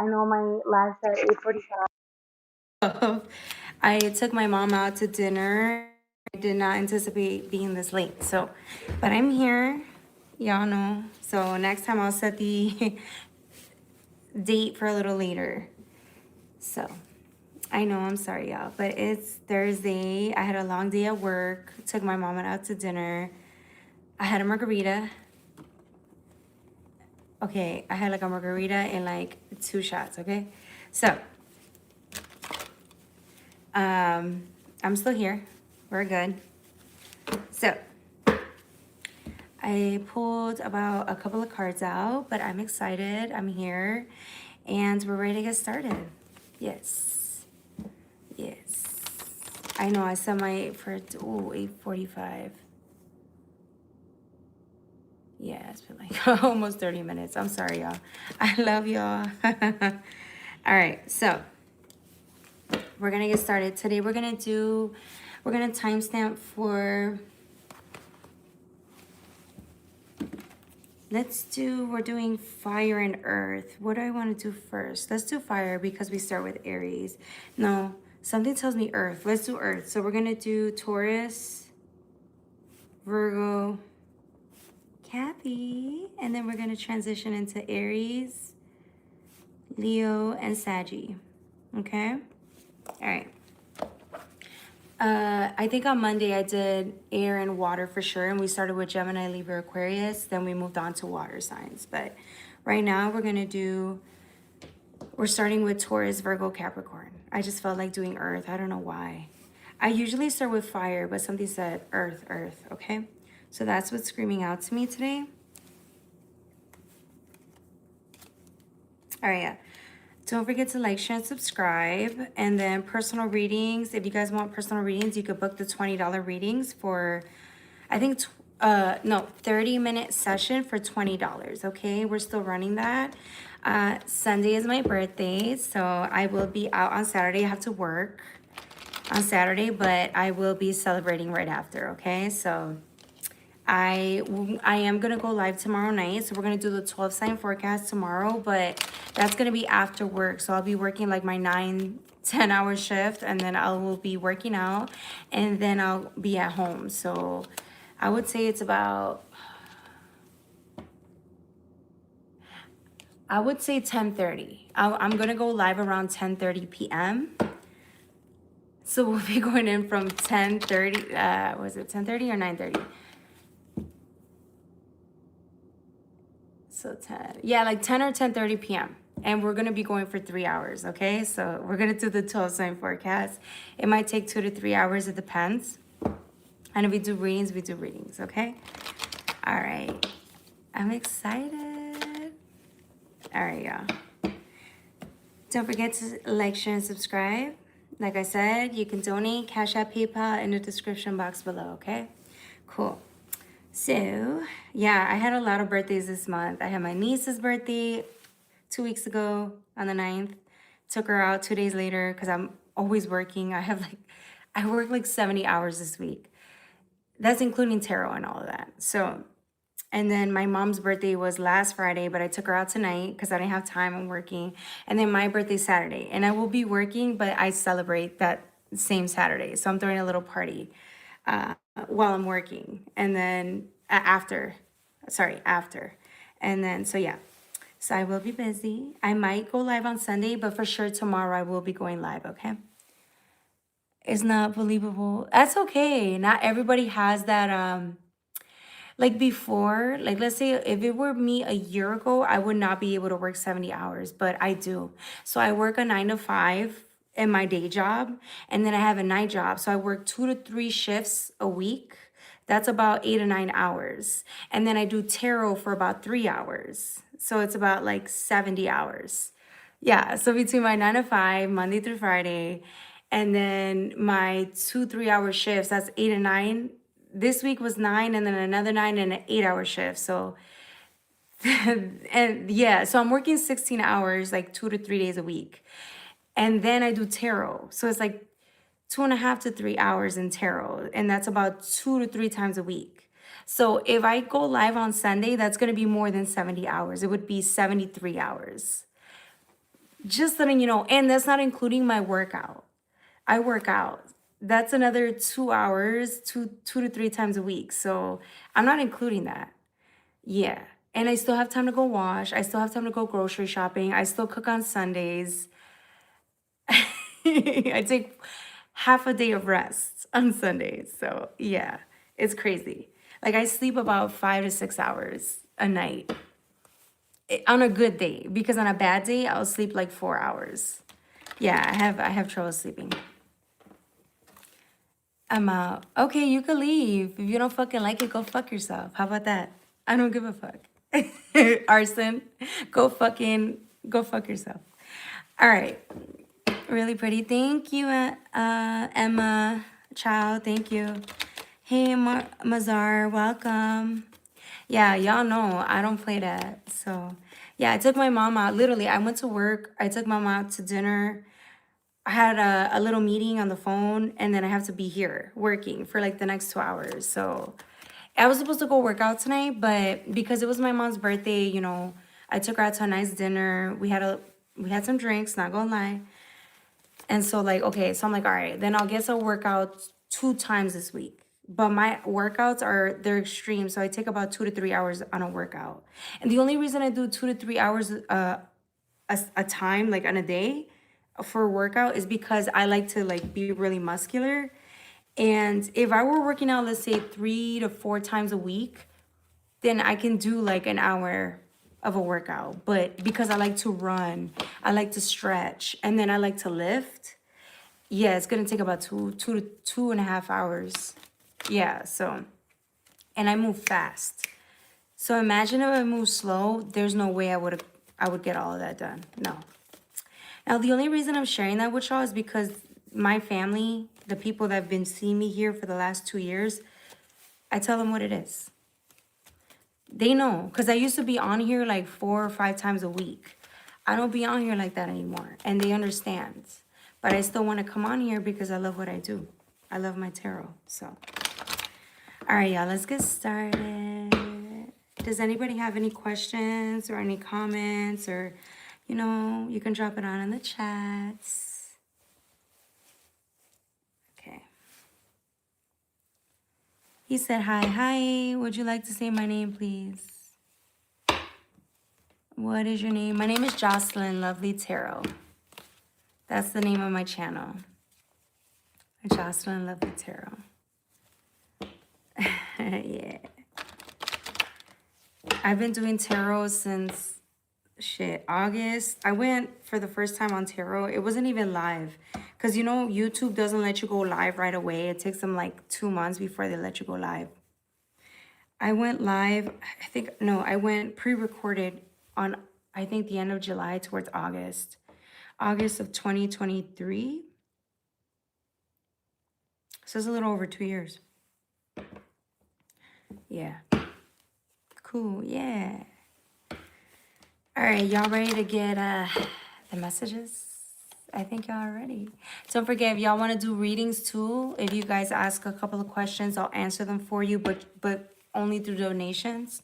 I know my last at 8:45. I took my mom out to dinner. I did not anticipate being this late. So, but I'm here. Y'all know. So next time I'll set the date for a little later. So I know, I'm sorry, y'all, but it's Thursday. I had a long day at work. Took my mom out to dinner. I had a margarita. Okay, I had like a margarita and like 2 shots, okay? So, I'm still here. We're good. So, I pulled about a couple of cards out, but I'm excited. I'm here and we're ready to get started. Yes. Yes. I know I set my for 8:45. Yeah, it's been like almost 30 minutes. I'm sorry, y'all. I love y'all. All right, so we're gonna get started. Today we're gonna timestamp for, we're doing fire and earth. What do I wanna do first? Let's do fire because we start with Aries. No, something tells me earth. Let's do earth. So we're gonna do Taurus, Virgo, Cappy, and then we're gonna transition into Aries, Leo, and Saggy. Okay? All right. I think on Monday I did air and water for sure, and we started with Gemini, Libra, Aquarius. Then we moved on to water signs. But right now we're starting with Taurus, Virgo, Capricorn. I just felt like doing earth. I don't know why. I usually start with fire, but something said earth, earth, okay? So that's what's screaming out to me today. All right, yeah. Don't forget to like, share, and subscribe. And then personal readings. If you guys want personal readings, you could book the $20 readings for, I think, 30-minute session for $20, okay? We're still running that. Sunday is my birthday, so I will be out on Saturday. I have to work on Saturday, but I will be celebrating right after, okay? So I am going to go live tomorrow night. So we're going to do the 12 sign forecast tomorrow, but that's going to be after work. So I'll be working like my 9-10 hour shift, and then I will be working out, and then I'll be at home. So I would say it's about, I would say 10:30. I'm going to go live around 10:30 p.m. So we'll be going in from 10:30, was it 10:30 or 9:30? So 10, yeah, like 10 or 10:30 p.m. And we're going to be going for 3 hours, okay? So we're going to do the 12 sign forecast. It might take 2 to 3 hours, it depends. And if we do readings, okay? All right. I'm excited. All right, y'all. Don't forget to like, share, and subscribe. Like I said, you can donate, Cash App, PayPal in the description box below, okay? Cool. So, yeah, I had a lot of birthdays this month. I had my niece's birthday 2 weeks ago on the 9th. Took her out 2 days later because I'm always working. I work like 70 hours this week. That's including tarot and all of that. So, and then my mom's birthday was last Friday, but I took her out tonight because I didn't have time. I'm working. And then my birthday's Saturday. And I will be working, but I celebrate that same Saturday. So I'm throwing a little party while I'm working. And then after. And then, so yeah. So I will be busy. I might go live on Sunday, but for sure tomorrow I will be going live, okay? It's not believable. That's okay. Not everybody has that, like before, like let's say if it were me a year ago, I would not be able to work 70 hours, but I do. So I work a 9 to 5 in my day job, and then I have a night job. So I work 2 to 3 shifts a week. That's about 8 to 9 hours. And then I do tarot for about 3 hours. So it's about like 70 hours. Yeah, so between my 9 to 5, Monday through Friday, and then my 2 3 hour shifts, that's 8 to 9. This week was 9, and then another 9 and an 8 hour shift. So, and yeah, so I'm working 16 hours, like 2 to 3 days a week. And then I do tarot. So it's like 2.5 to 3 hours in tarot. And that's about 2 to 3 times a week. So if I go live on Sunday, that's going to be more than 70 hours. It would be 73 hours. Just letting you know. And that's not including my workout. I work out. That's another 2 hours, two to three times a week. So I'm not including that. Yeah. And I still have time to go wash. I still have time to go grocery shopping. I still cook on Sundays. I take half a day of rest on Sundays. So yeah, it's crazy. Like I sleep about 5 to 6 hours a night on a good day, because on a bad day, I'll sleep like 4 hours. Yeah, I have trouble sleeping. I'm out. Okay, you can leave. If you don't fucking like it, go fuck yourself. How about that? I don't give a fuck. Arson, go fuck yourself. All right. Really pretty. Thank you, Emma Child. Thank you. Hey, Mazar, welcome. Yeah, y'all know I don't play that. So, yeah, I took my mom out. Literally, I went to work. I took mom out to dinner. I had a little meeting on the phone, and then I have to be here working for like the next 2 hours. So I was supposed to go work out tonight, but because it was my mom's birthday, you know, I took her out to a nice dinner. We had some drinks, not gonna lie. And so like, okay, so I'm like, all right, then I'll guess I'll work out 2 times this week. But my workouts they're extreme. So I take about 2 to 3 hours on a workout. And the only reason I do 2 to 3 hours a time, like on a day for a workout, is because I like to like be really muscular. And if I were working out, let's say 3 to 4 times a week, then I can do like an hour of a workout. But because I like to run, I like to stretch, and then I like to lift, yeah, it's gonna take about 2.5 hours. Yeah, so, and I move fast. So imagine if I move slow, there's no way I would get all of that done. No. Now, the only reason I'm sharing that with y'all is because my family, the people that have been seeing me here for the last 2 years, I tell them what it is. They know, because I used to be on here like 4 or 5 times a week. I don't be on here like that anymore, and they understand. But I still want to come on here because I love what I do. I love my tarot, so. All right, y'all, let's get started. Does anybody have any questions or any comments, or, you know, you can drop it on in the chats. Okay. He said, hi, would you like to say my name, please? What is your name? My name is Jocelyn Lovely Tarot. That's the name of my channel. Jocelyn Lovely Tarot. Yeah. I've been doing tarot since, August. I went for the first time on tarot. It wasn't even live. Because, you know, YouTube doesn't let you go live right away. It takes them like 2 months before they let you go live. I went live, I went pre-recorded on, I think, the end of July towards August. August of 2023. So it's a little over 2 years. Yeah. Cool, yeah. All right, y'all ready to get the messages? I think y'all are ready. Don't forget, if y'all want to do readings too, if you guys ask a couple of questions, I'll answer them for you, but only through donations.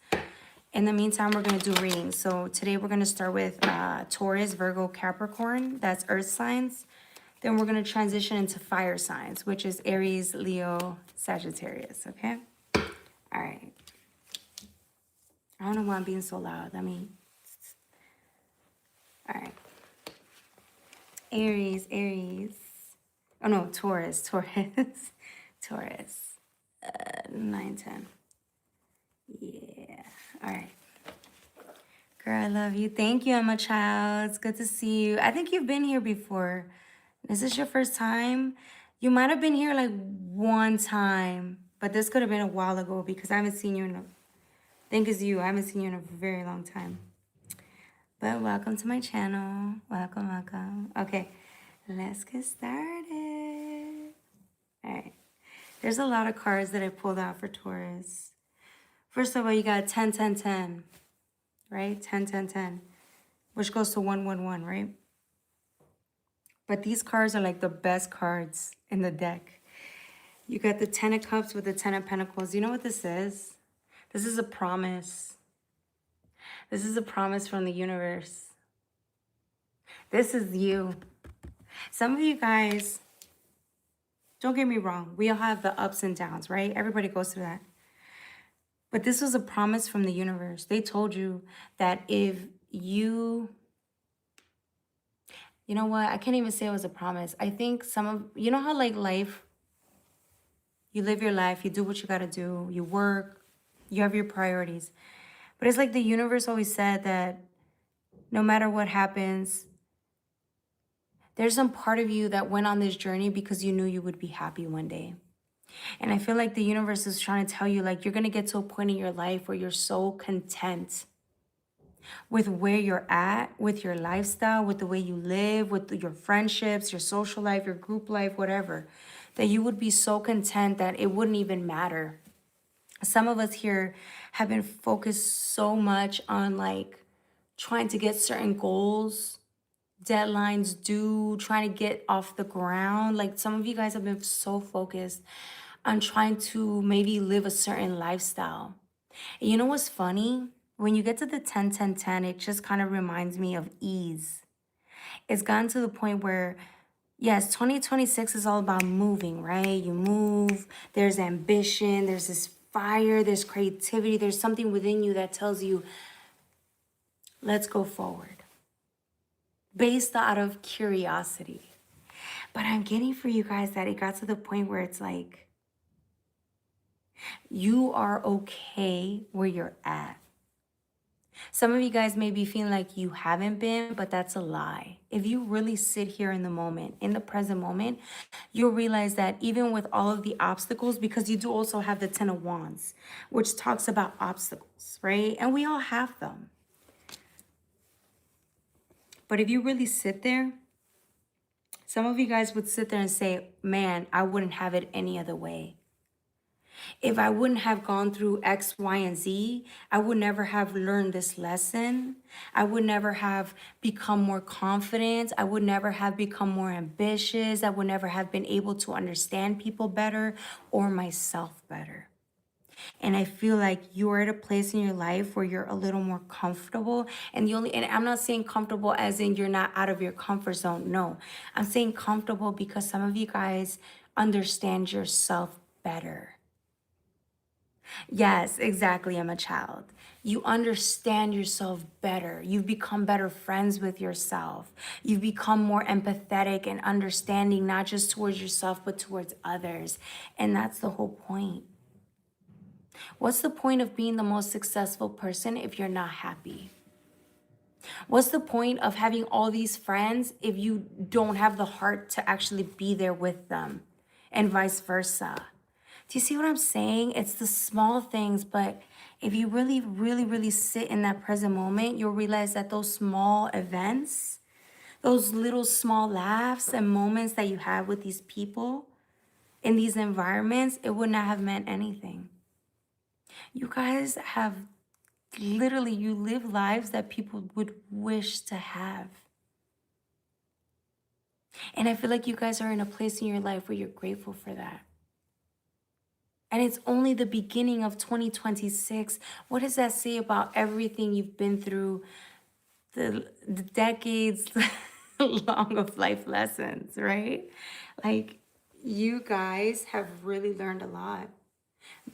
In the meantime, we're going to do readings. So today we're going to start with Taurus, Virgo, Capricorn. That's earth signs. Then we're going to transition into fire signs, which is Aries, Leo, Sagittarius, okay? All right. I don't know why I'm being so loud. All right. Aries. Oh, no, Taurus. Taurus. 9, 10. Yeah. All right. Girl, I love you. Thank you, Emma Child. It's good to see you. I think you've been here before. Is this your first time? You might have been here like 1 time, but this could have been a while ago because I haven't seen you I haven't seen you in a very long time. But welcome to my channel. Welcome. Okay, let's get started. All right. There's a lot of cards that I pulled out for Taurus. First of all, you got 10, 10, 10, right? 10, 10, 10, which goes to 1, 1, 1, right? But these cards are like the best cards in the deck. You got the 10 of Cups with the 10 of Pentacles. You know what this is? This is a promise. This is a promise from the universe. This is you. Some of you guys, don't get me wrong, we all have the ups and downs, right? Everybody goes through that. But this was a promise from the universe. They told you that if you know what? I can't even say it was a promise. I think you know how like life, you live your life, you do what you got to do, you work, you have your priorities. But it's like the universe always said that no matter what happens, there's some part of you that went on this journey because you knew you would be happy one day. And I feel like the universe is trying to tell you, like, you're going to get to a point in your life where you're so content with where you're at, with your lifestyle, with the way you live, with your friendships, your social life, your group life, whatever, that you would be so content that it wouldn't even matter. Some of us here have been focused so much on like trying to get certain goals, deadlines due, trying to get off the ground. Like some of you guys have been so focused on trying to maybe live a certain lifestyle. And you know what's funny? When you get to the 10, 10, 10, it just kind of reminds me of ease. It's gotten to the point where, yes, 2026 is all about moving, right? You move, there's ambition, there's this fire, there's creativity, there's something within you that tells you, let's go forward, based out of curiosity. But I'm getting for you guys that it got to the point where it's like, you are okay where you're at. Some of you guys may be feeling like you haven't been, but that's a lie. If you really sit here in the moment, in the present moment, you'll realize that even with all of the obstacles, because you do also have the 10 of Wands, which talks about obstacles, right? And we all have them. But if you really sit there, some of you guys would sit there and say, man, I wouldn't have it any other way. If I wouldn't have gone through X, Y, and Z, I would never have learned this lesson. I would never have become more confident. I would never have become more ambitious. I would never have been able to understand people better or myself better. And I feel like you're at a place in your life where you're a little more comfortable. And I'm not saying comfortable as in you're not out of your comfort zone. No, I'm saying comfortable because some of you guys understand yourself better. Yes, exactly. I'm a child. You understand yourself better. You've become better friends with yourself. You've become more empathetic and understanding, not just towards yourself, but towards others. And that's the whole point. What's the point of being the most successful person if you're not happy? What's the point of having all these friends if you don't have the heart to actually be there with them, and vice versa? Do you see what I'm saying? It's the small things, but if you really, really, really sit in that present moment, you'll realize that those small events, those little small laughs and moments that you have with these people in these environments, it would not have meant anything. You guys have literally, you live lives that people would wish to have. And I feel like you guys are in a place in your life where you're grateful for that. And it's only the beginning of 2026. What does that say about everything you've been through, the decades long of life lessons, right? Like, you guys have really learned a lot,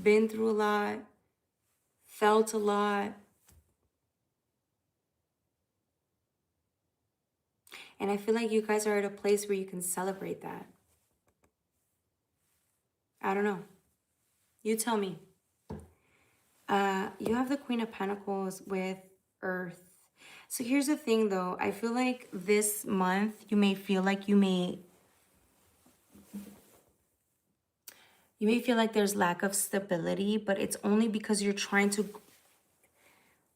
been through a lot, felt a lot. And I feel like you guys are at a place where you can celebrate that. I don't know. You tell me. You have the Queen of Pentacles with Earth. So here's the thing though. I feel like this month you may feel like feel like there's lack of stability, but it's only because you're trying to,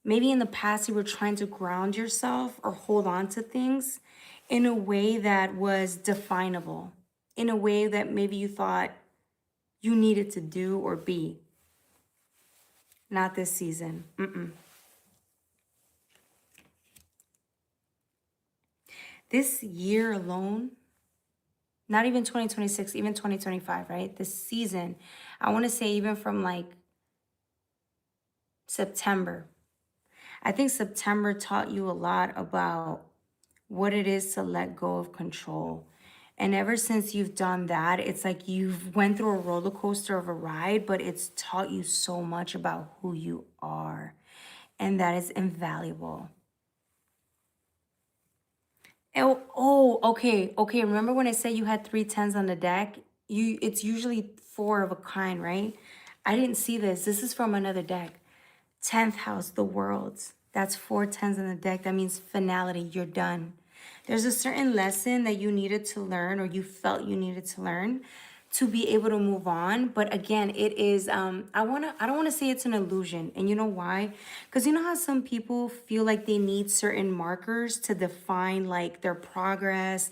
maybe in the past you were trying to ground yourself or hold on to things in a way that was definable, in a way that maybe you thought you needed to do or be. Not this season. This year alone, not even 2026, even 2025, right? This season, I want to say even from like September. I think September taught you a lot about what it is to let go of control. And ever since you've done that, it's like you've went through a roller coaster of a ride, but it's taught you so much about who you are. And that is invaluable. Okay. Remember when I said you had 3 10s on the deck? It's usually 4 of a kind, right? I didn't see this. This is from another deck. 10th house, the worlds. That's 4 10s on the deck. That means finality. You're done. There's a certain lesson that you needed to learn, or you felt you needed to learn to be able to move on. But again, it is I don't want to say it's an illusion. And you know why? Because you know how some people feel like they need certain markers to define like their progress.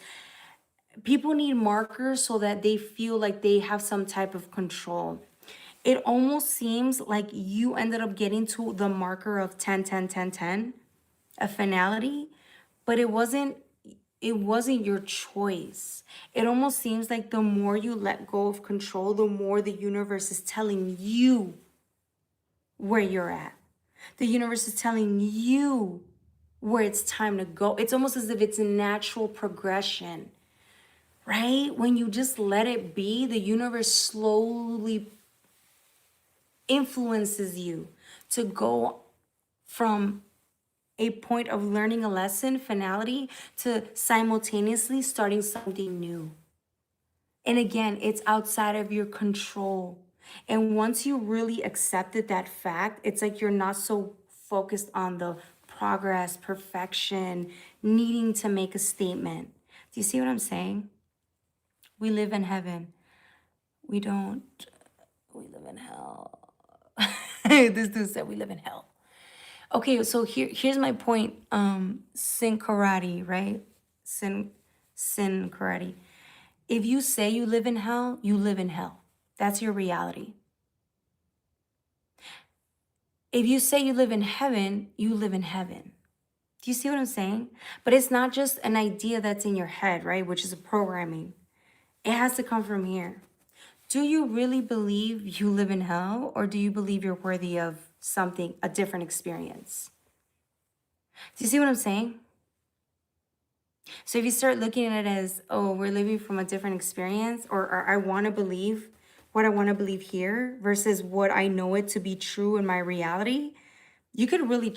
People need markers so that they feel like they have some type of control. It almost seems like you ended up getting to the marker of 10 10 10 10, a finality, but it wasn't your choice. It almost seems like the more you let go of control, the more the universe is telling you where you're at. The universe is telling you where it's time to go. It's almost as if it's a natural progression, right? When you just let it be, the universe slowly influences you to go from a point of learning a lesson, finality, to simultaneously starting something new. And again, it's outside of your control. And once you really accepted that fact, it's like you're not so focused on the progress, perfection, needing to make a statement. Do you see what I'm saying? We live in heaven. We don't. We live in hell. This dude said we live in hell. Okay, so here's my point. Sin karate, right? Sin karate. If you say you live in hell, you live in hell. That's your reality. If you say you live in heaven, you live in heaven. Do you see what I'm saying? But it's not just an idea that's in your head, right? Which is a programming. It has to come from here. Do you really believe you live in hell, or do you believe you're worthy of something, a different experience? Do you see what I'm saying? So if you start looking at it as, oh, we're living from a different experience, or I want to believe what I want to believe here versus what I know it to be true in my reality, you could really,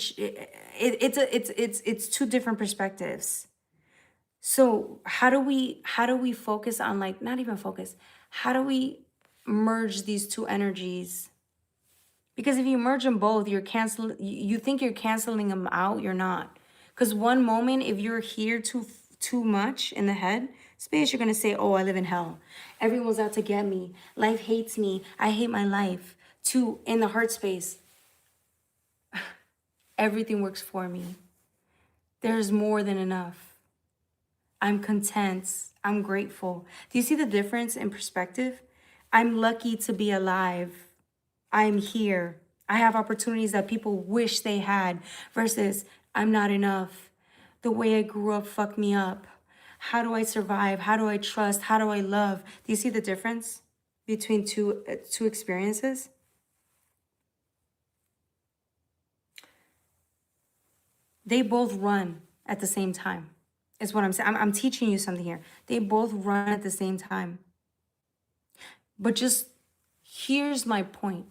it's two different perspectives. So how do we focus on, like, not even focus, how do we merge these two energies? Because if you merge them both, you think you're canceling them out, you're not. Because one moment, if you're here too much in the head space, you're going to say, oh, I live in hell. Everyone's out to get me. Life hates me. I hate my life. Two, in the heart space, everything works for me. There's more than enough. I'm content. I'm grateful. Do you see the difference in perspective? I'm lucky to be alive. I'm here. I have opportunities that people wish they had versus I'm not enough. The way I grew up fucked me up. How do I survive? How do I trust? How do I love? Do you see the difference between two experiences? They both run at the same time. Is what I'm saying. I'm teaching you something here. They both run at the same time. But just here's my point.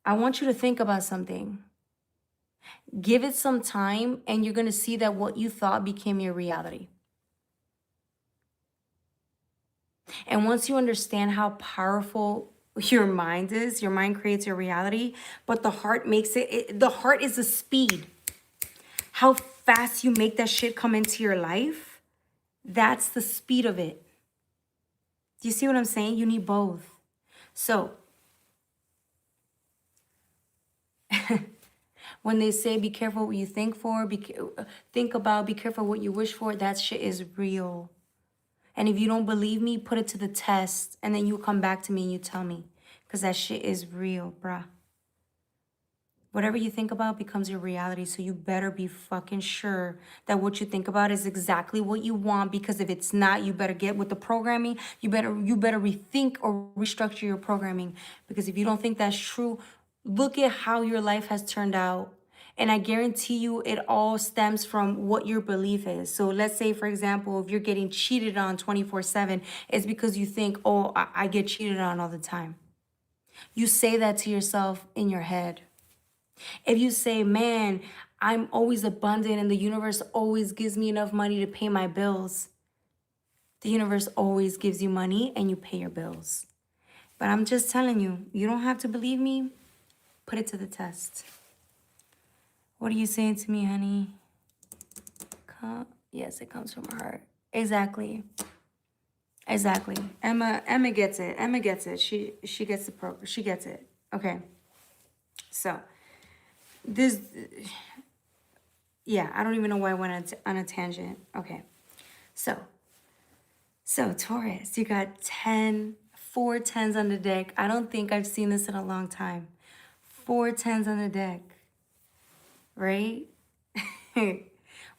I want you to think about something. Give it some time and you're going to see that what you thought became your reality. And once you understand how powerful your mind is, your mind creates your reality, but the heart makes it, the heart is the speed. How fast you make that shit come into your life, that's the speed of it. Do you see what I'm saying? You need both. So, when they say be careful what you think for, think about, be careful what you wish for, that shit is real. And if you don't believe me, put it to the test, and then you come back to me and you tell me, because that shit is real, bruh. Whatever you think about becomes your reality, so you better be fucking sure that what you think about is exactly what you want, because if it's not, you better get with the programming. You better rethink or restructure your programming, because if you don't think that's true, look at how your life has turned out And I guarantee you it all stems from what your belief is. So let's say, for example, if you're getting cheated on 24/7, it's because you think, oh, I get cheated on all the time. You say that to yourself in your head. If you say, man, I'm always abundant and the universe always gives me enough money to pay my bills, the universe always gives you money and you pay your bills. But I'm just telling you, you don't have to believe me. Put it to the test. What are you saying to me, honey? Yes, it comes from her heart. Exactly. Exactly. Emma gets it. Emma gets it. She gets the program. She gets it. Okay. So this, yeah, I don't even know why I went on a tangent. Okay. So Taurus, you got 4 tens on the deck. I don't think I've seen this in a long time. 4 tens on the deck, right?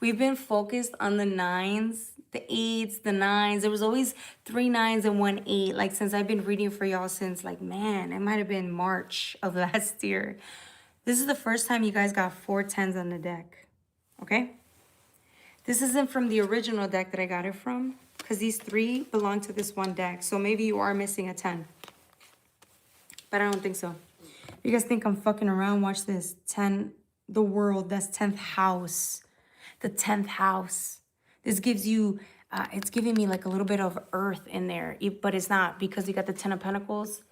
We've been focused on the 9s, the 8s, the 9s. There was always 3 9s and 1 8. Like since I've been reading for y'all since like, man, it might have been March of last year. This is the first time you guys got 4 tens on the deck, okay? This isn't from the original deck that I got it from, because these 3 belong to this one deck. So maybe you are missing a 10. But I don't think so. You guys think I'm fucking around? Watch this. 10, the world, that's 10th house. The 10th house. This gives you, it's giving me like a little bit of earth in there, but it's not, because you got the 10 of Pentacles,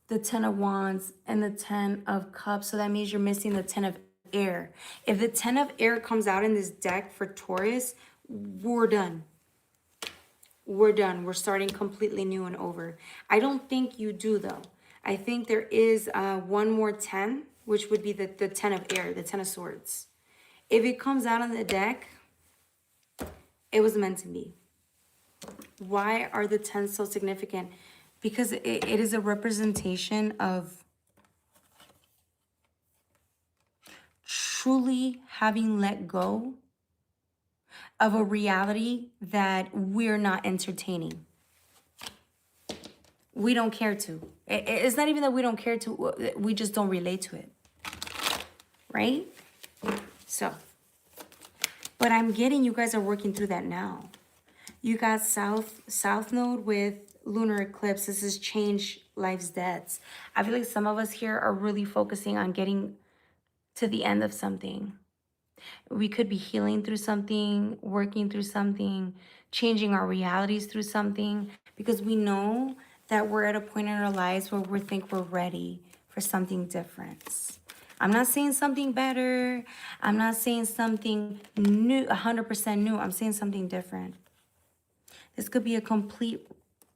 the 10 of Wands, and the 10 of Cups. So that means you're missing the 10 of air. If the 10 of air comes out in this deck for Taurus, we're done. We're done. We're starting completely new and over. I don't think you do, though. I think there is one more 10, which would be the 10 of air, the 10 of swords. If it comes out on the deck, it was meant to be. Why are the 10s so significant? Because it is a representation of truly having let go of a reality that we're not entertaining. We don't care to. It's not even that we don't care to, we just don't relate to it. Right? So, but I'm getting you guys are working through that now. You got South Node with lunar eclipse. This is change life's debts. I feel like some of us here are really focusing on getting to the end of something. We could be healing through something, working through something, changing our realities through something, because we know that we're at a point in our lives where we think we're ready for something different. I'm not saying something better. I'm not saying something new, 100% new. I'm saying something different. This could be a complete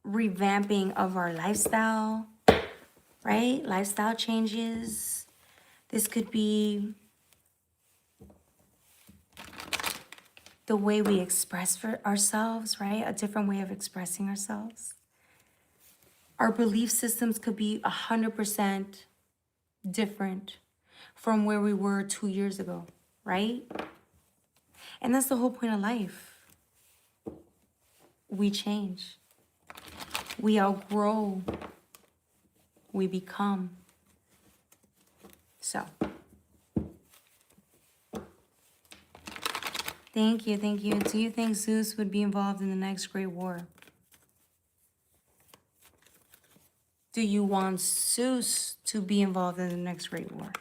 revamping of our lifestyle, right? Lifestyle changes. This could be the way we express for ourselves, right? A different way of expressing ourselves. Our belief systems could be 100% different from where we were 2 years ago, right? And that's the whole point of life. We change. We outgrow. We become. So. Thank you, thank you. Do you think Zeus would be involved in the next Great War? Do you want Zeus to be involved in the next Great War?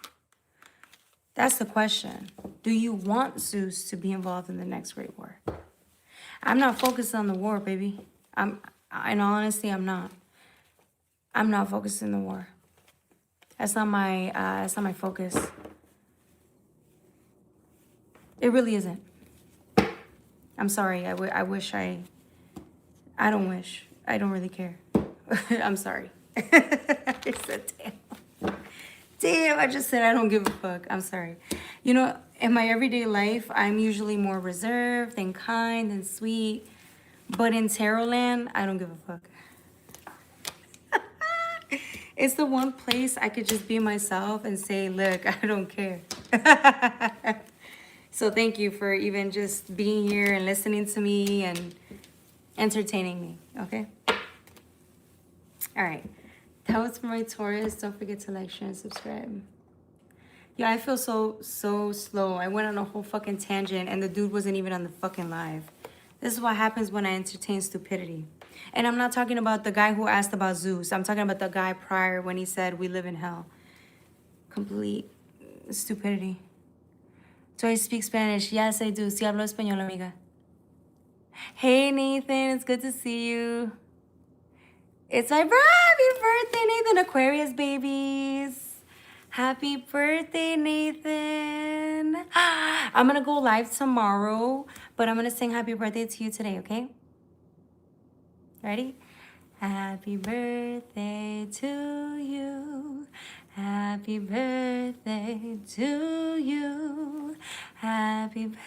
That's the question. Do you want Zeus to be involved in the next Great War? I'm not focused on the war, baby. In all honesty, I'm not. I'm not focused on the war. That's not my focus. It really isn't. I'm sorry. I wish I don't wish. I don't really care. I'm sorry. I said, damn. Damn, I just said I don't give a fuck. I'm sorry. You know, in my everyday life, I'm usually more reserved and kind and sweet. But in Tarot land, I don't give a fuck. It's the one place I could just be myself and say, look, I don't care. So thank you for even just being here and listening to me and entertaining me, okay? All right. That was for my Taurus. Don't forget to like, share, and subscribe. Yeah, I feel so slow. I went on a whole fucking tangent and the dude wasn't even on the fucking live. This is what happens when I entertain stupidity. And I'm not talking about the guy who asked about Zeus. I'm talking about the guy prior when he said we live in hell. Complete stupidity. Do I speak Spanish? Yes, I do. Sí hablo español, amiga. Hey, Nathan. It's good to see you. It's my happy birthday, Nathan. Aquarius babies. Happy birthday, Nathan. I'm going to go live tomorrow, but I'm going to sing happy birthday to you today, okay? Ready? Happy birthday to you. Happy birthday to you. Happy birthday,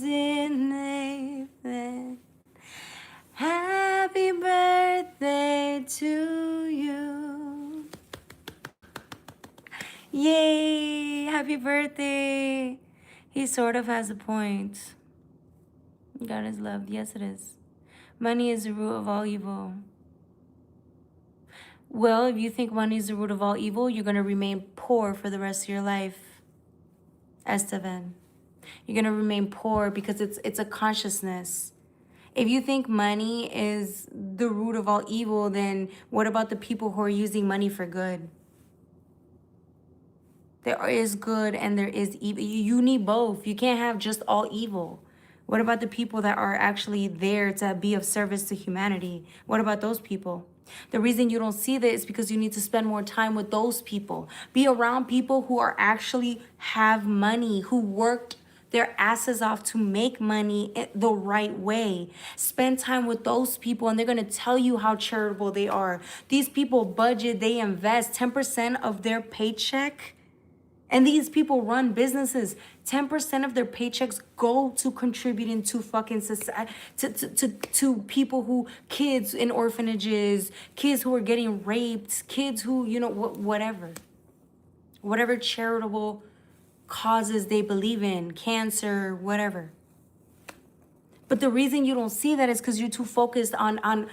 dear Nathan. Happy birthday to you. Yay! Happy birthday! He sort of has a point. God is love. Yes, it is. Money is the root of all evil. Well, if you think money is the root of all evil, you're going to remain poor for the rest of your life. Esteban. You're going to remain poor because it's a consciousness. If you think money is the root of all evil, then what about the people who are using money for good? There is good and there is evil. You need both. You can't have just all evil. What about the people that are actually there to be of service to humanity? What about those people? The reason you don't see that is because you need to spend more time with those people. Be around people who are actually have money, who worked their asses off to make money the right way. Spend time with those people and they're going to tell you how charitable they are. These people budget, they invest 10% of their paycheck. And these people run businesses. 10% of their paychecks go to contributing to fucking society, to people who, kids in orphanages, kids who are getting raped, kids who, you know, whatever charitable causes they believe in, cancer, whatever. But the reason you don't see that is because you're too focused on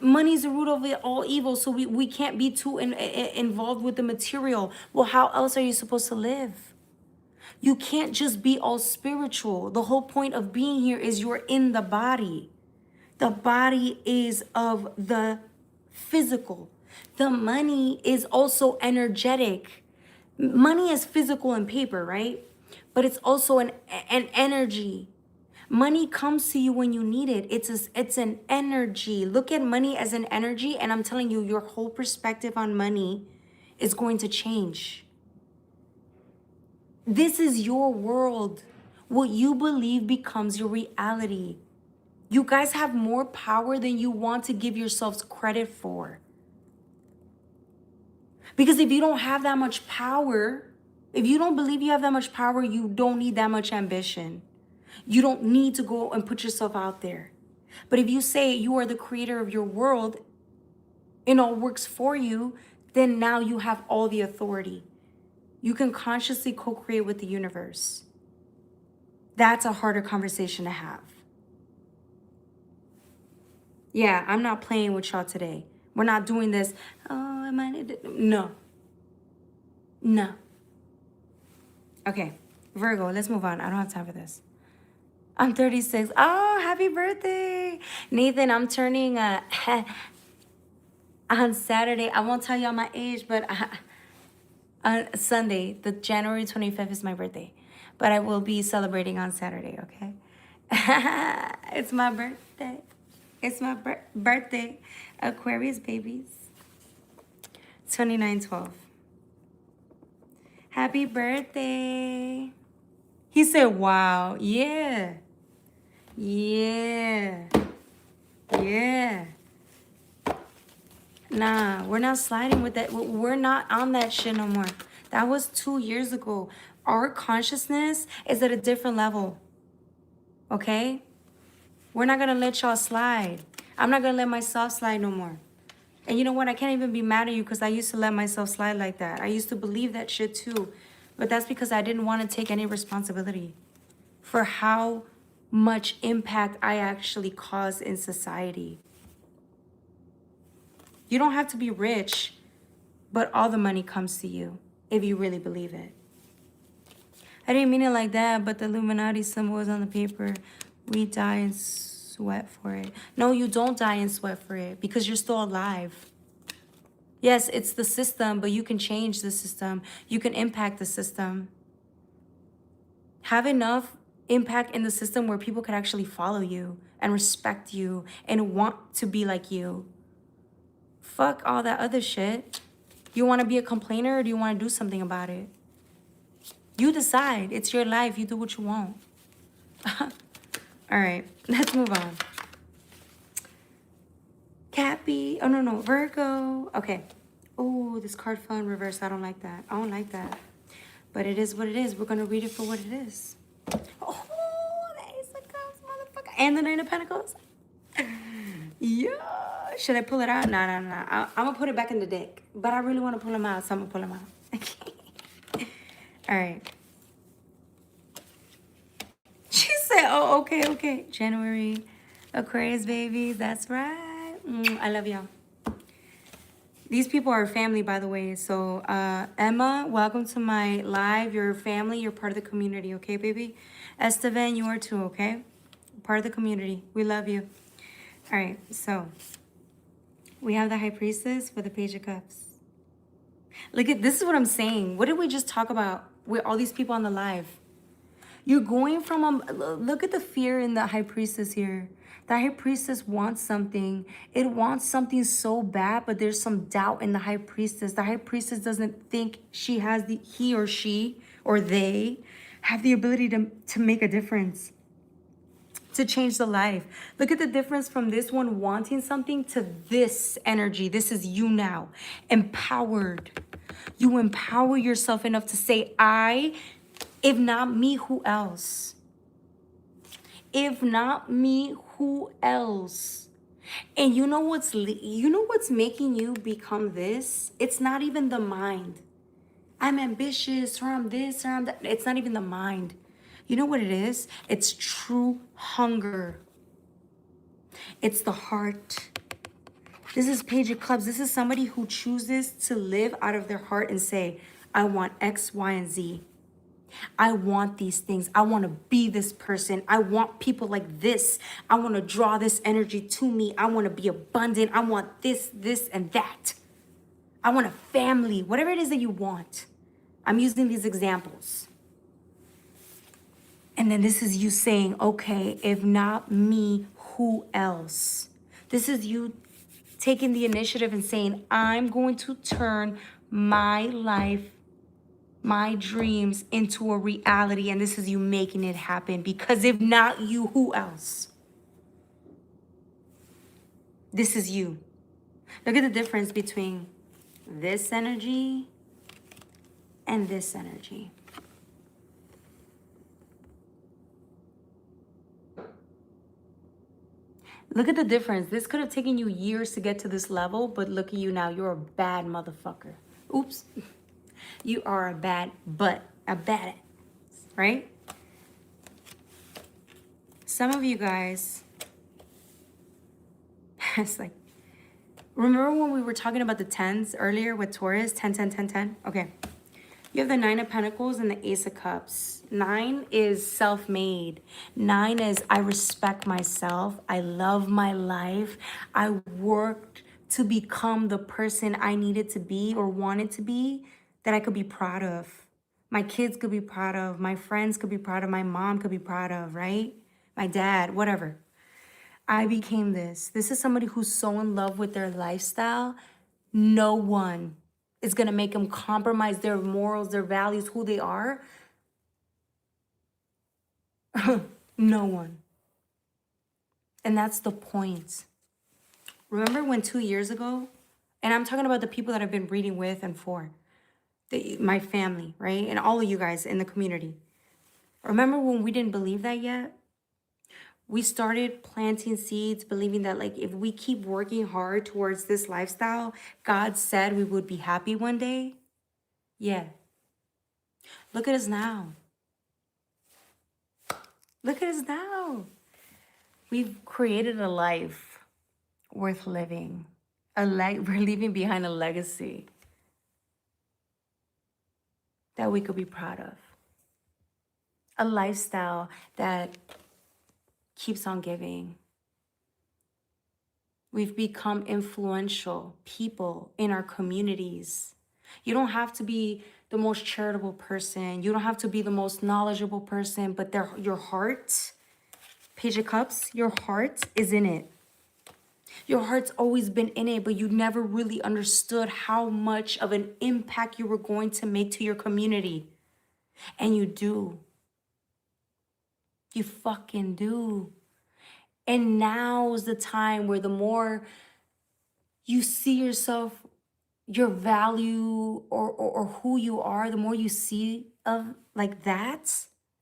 money's the root of all evil, so we can't be too involved with the material. Well, how else are you supposed to live? You can't just be all spiritual. The whole point of being here is you're in the body. The body is of the physical. The money is also energetic. Money is physical and paper, right? But it's also an energy. Money comes to you when you need it. It's an energy. Look at money as an energy, and I'm telling you, your whole perspective on money is going to change. This is your world. What you believe becomes your reality. You guys have more power than you want to give yourselves credit for. Because if you don't have that much power, if you don't believe you have that much power, you don't need that much ambition. You don't need to go and put yourself out there. But if you say you are the creator of your world and all works for you, then now you have all the authority. You can consciously co-create with the universe. That's a harder conversation to have. Yeah, I'm not playing with y'all today. We're not doing this. Oh, am I? No. No. Okay, Virgo, let's move on. I don't have time for this. I'm 36. Oh, happy birthday. Nathan, I'm turning on Saturday. I won't tell y'all my age, but on Sunday, the January 25th is my birthday. But I will be celebrating on Saturday, okay? It's my birthday. It's my birthday. Aquarius babies. 29/12. Happy birthday. He said, wow. Yeah. Yeah. Yeah. Nah, we're not sliding with that. We're not on that shit no more. That was 2 years ago. Our consciousness is at a different level. Okay? We're not going to let y'all slide. I'm not going to let myself slide no more. And you know what? I can't even be mad at you because I used to let myself slide like that. I used to believe that shit too. But that's because I didn't want to take any responsibility for how much impact I actually caused in society. You don't have to be rich But all the money comes to you if you really believe it. I didn't mean it like that, but the Illuminati symbol is on the paper. We die and sweat for it. No, you don't die and sweat for it because you're still alive. Yes, it's the system, but you can change the system. You can impact the system. Have enough impact in the system where people can actually follow you and respect you and want to be like you. Fuck all that other shit. You want to be a complainer or do you want to do something about it? You decide. It's your life. You do what you want. All right, let's move on. Cappy. Oh, no. Virgo. Okay. Oh, this card fell in reverse. I don't like that. I don't like that. But it is what it is. We're going to read it for what it is. Oh, the Ace of Cups, motherfucker. And the Nine of Pentacles. Yeah. Should I pull it out? No. I'm going to put it back in the deck. But I really want to pull them out, so I'm going to pull them out. All right. She said, oh, okay. January. Aquarius babies. That's right. I love y'all. These people are family, by the way. So, Emma, welcome to my live. You're family. You're part of the community, okay, baby? Esteban, you are too, okay? Part of the community. We love you. All right, so we have the High Priestess with the Page of Cups. Look at, this is what I'm saying. What did we just talk about with all these people on the live? You're going from, look at the fear in the High Priestess here. The High Priestess wants something. It wants something so bad, but there's some doubt in the High Priestess. The High Priestess doesn't think she has he or she or they have the ability to make a difference, to change the life. Look at the difference from this one wanting something to this energy. This is you now, empowered. You empower yourself enough to say, if not me, who else? If not me, who else? And you know what's making you become this? It's not even the mind. I'm ambitious, or I'm this, or I'm that. It's not even the mind. You know what it is? It's true hunger. It's the heart. This is Page of Clubs. This is somebody who chooses to live out of their heart and say, I want X, Y, and Z. I want these things. I want to be this person. I want people like this. I want to draw this energy to me. I want to be abundant. I want this, and that. I want a family. Whatever it is that you want. I'm using these examples. And then this is you saying, okay, if not me, who else? This is you taking the initiative and saying, I'm going to turn my life, my dreams into a reality, and this is you making it happen, because if not you, who else? This is you. Look at the difference between this energy and this energy. Look at the difference. This could have taken you years to get to this level, but look at you now. You're a bad motherfucker. Oops. You are a bad badass, right? Some of you guys, it's like, remember when we were talking about the 10s earlier with Taurus? 10, 10, 10, 10? Okay. You have the 9 of Pentacles and the Ace of Cups. 9 is self-made. 9 is I respect myself. I love my life. I worked to become the person I needed to be or wanted to be, that I could be proud of. My kids could be proud of. My friends could be proud of. My mom could be proud of, right? My dad, whatever. I became this. This is somebody who's so in love with their lifestyle. No one is going to make them compromise their morals, their values, who they are. No one. And that's the point. Remember when 2 years ago, and I'm talking about the people that I've been reading with and for, my family, right? And all of you guys in the community. Remember when we didn't believe that yet? We started planting seeds, believing that like if we keep working hard towards this lifestyle, God said we would be happy one day. Yeah. Look at us now. Look at us now. We've created a life worth living. We're leaving behind a legacy. that we could be proud of. A lifestyle that keeps on giving. We've become influential people in our communities. You don't have to be the most charitable person. You don't have to be the most knowledgeable person, but your heart, Page of Cups, your heart is in it. Your heart's always been in it, but you never really understood how much of an impact you were going to make to your community. And you do. You fucking do. And now's the time where the more you see yourself, your value or who you are, the more you see of like that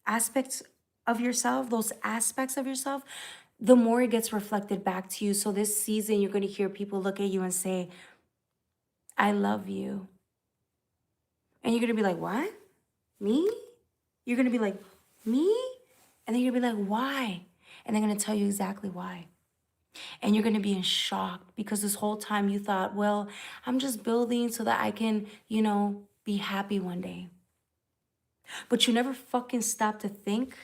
aspects of yourself, those aspects of yourself, the more it gets reflected back to you. So this season, you're going to hear people look at you and say, I love you. And you're going to be like, what? Me? You're going to be like, me? And then you're going to be like, why? And they're going to tell you exactly why. And you're going to be in shock because this whole time you thought, well, I'm just building so that I can, be happy one day. But you never fucking stop to think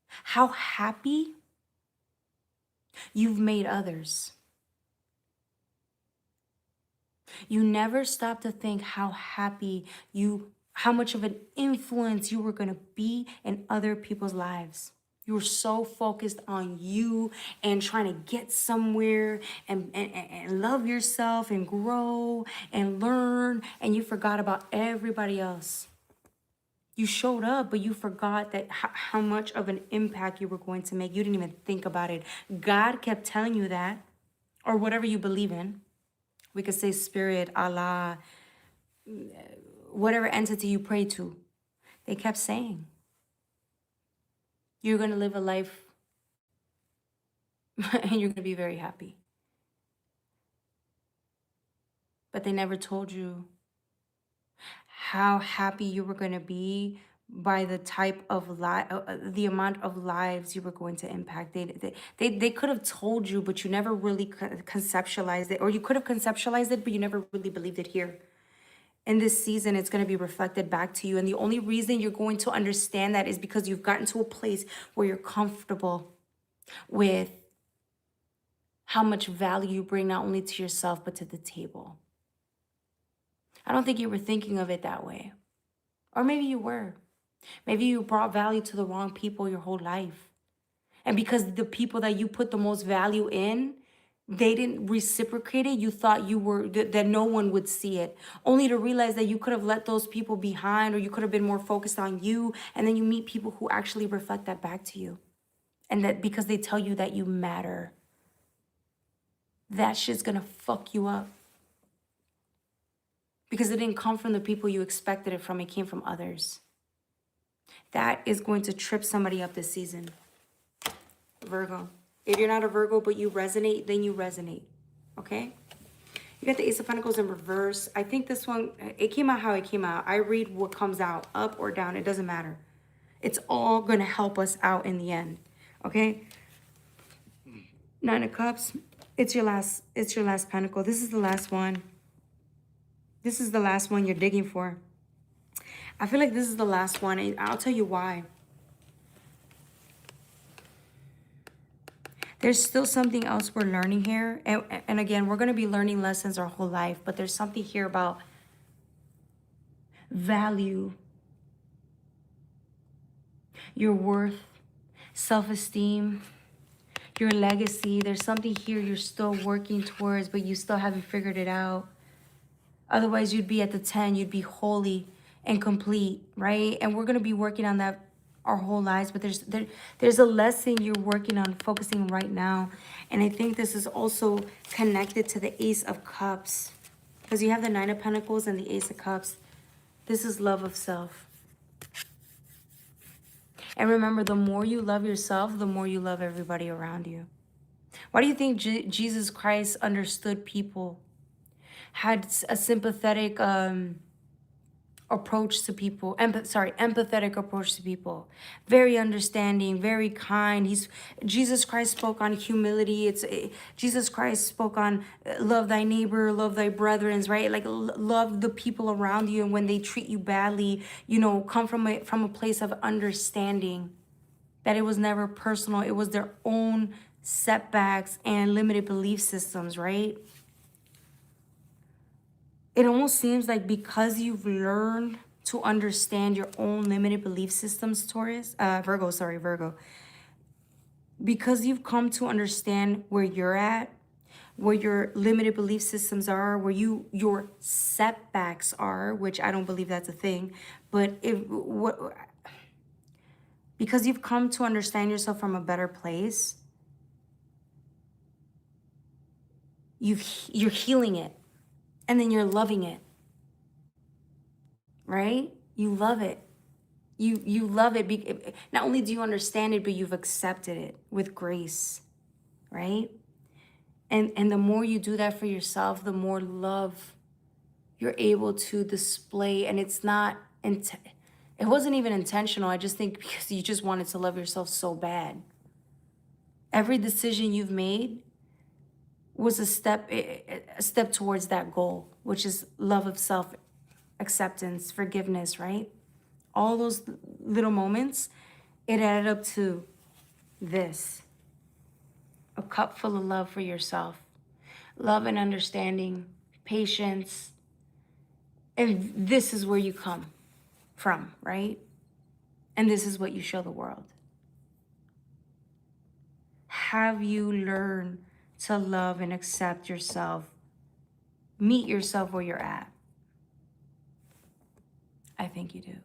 how happy you've made others. You never stop to think how how much of an influence you were going to be in other people's lives. You were so focused on you and trying to get somewhere and love yourself and grow and learn, and you forgot about everybody else. You showed up, but you forgot that how much of an impact you were going to make. You didn't even think about it. God kept telling you that, or whatever you believe in. We could say spirit, Allah, whatever entity you pray to. They kept saying, you're going to live a life and you're going to be very happy. But they never told you how happy you were going to be by the type of the amount of lives you were going to impact. They could have told you, but you never really conceptualized it. Or you could have conceptualized it, but you never really believed it here. In this season, it's going to be reflected back to you. And the only reason you're going to understand that is because you've gotten to a place where you're comfortable with how much value you bring not only to yourself, but to the table. I don't think you were thinking of it that way. Or maybe you were. Maybe you brought value to the wrong people your whole life. And because the people that you put the most value in, they didn't reciprocate it, you thought that no one would see it. Only to realize that you could have let those people behind, or you could have been more focused on you. And then you meet people who actually reflect that back to you. And that because they tell you that you matter, that shit's gonna fuck you up. Because it didn't come from the people you expected it from, it came from others. That is going to trip somebody up this season. Virgo. If you're not a Virgo, but you resonate, then you resonate. Okay? You got the Ace of Pentacles in reverse. I think this one, it came out how it came out. I read what comes out, up or down. It doesn't matter. It's all going to help us out in the end. Okay? Nine of Cups. It's your last pentacle. This is the last one. This is the last one you're digging for. I feel like this is the last one, and I'll tell you why. There's still something else we're learning here. And again, we're going to be learning lessons our whole life, but there's something here about value, your worth, self-esteem, your legacy. There's something here you're still working towards, but you still haven't figured it out. Otherwise, you'd be at the 10, you'd be wholly and complete, right? And we're going to be working on that our whole lives, but there's a lesson you're working on focusing right now. And I think this is also connected to the Ace of Cups, because you have the Nine of Pentacles and the Ace of Cups. This is love of self. And remember, the more you love yourself, the more you love everybody around you. Why do you think Jesus Christ understood people, had a sympathetic approach to people, empathetic approach to people, very understanding, very kind. Jesus Christ spoke on humility. Jesus Christ spoke on love thy neighbor, love thy brethren, right? Like love the people around you, and when they treat you badly, you know, come from a place of understanding that it was never personal. It was their own setbacks and limited belief systems, right? It almost seems like because you've learned to understand your own limited belief systems, Virgo, because you've come to understand where you're at, where your limited belief systems are, where your setbacks are, which I don't believe that's a thing, but because you've come to understand yourself from a better place, you're healing it. And then you're loving it, right? You love it. You love it. Not only do you understand it, but you've accepted it with grace, right? And the more you do that for yourself, the more love you're able to display. And it's not, it wasn't even intentional. I just think because you just wanted to love yourself so bad. Every decision you've made was a step towards that goal, which is love of self, acceptance, forgiveness, right? All those little moments, it added up to this. A cup full of love for yourself. Love and understanding, patience. And this is where you come from, right? And this is what you show the world. Have you learned to love and accept yourself? Meet yourself where you're at. I think you do.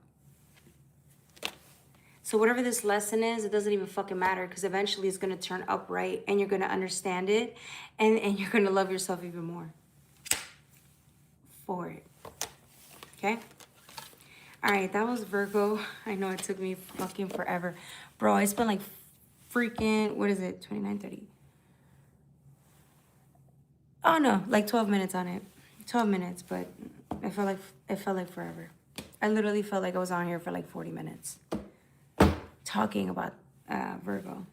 So whatever this lesson is, it doesn't even fucking matter, because eventually it's going to turn upright and you're going to understand it, and you're going to love yourself even more for it. Okay? All right, that was Virgo. I know it took me fucking forever. Bro, I spent like freaking, what is it, 29, 30. Oh no, like 12 minutes on it. 12 minutes, but it felt like forever. I literally felt like I was on here for like 40 minutes talking about Virgo.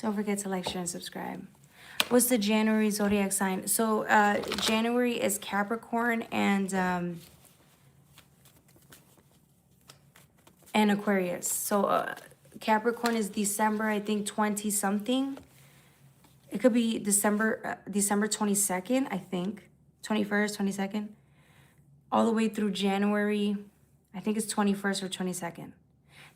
Don't forget to like, share, and subscribe. What's the January zodiac sign? So January is Capricorn and Aquarius. So Capricorn is December, I think 20 something. It could be December 22nd, I think. 21st, 22nd. All the way through January, I think it's 21st or 22nd.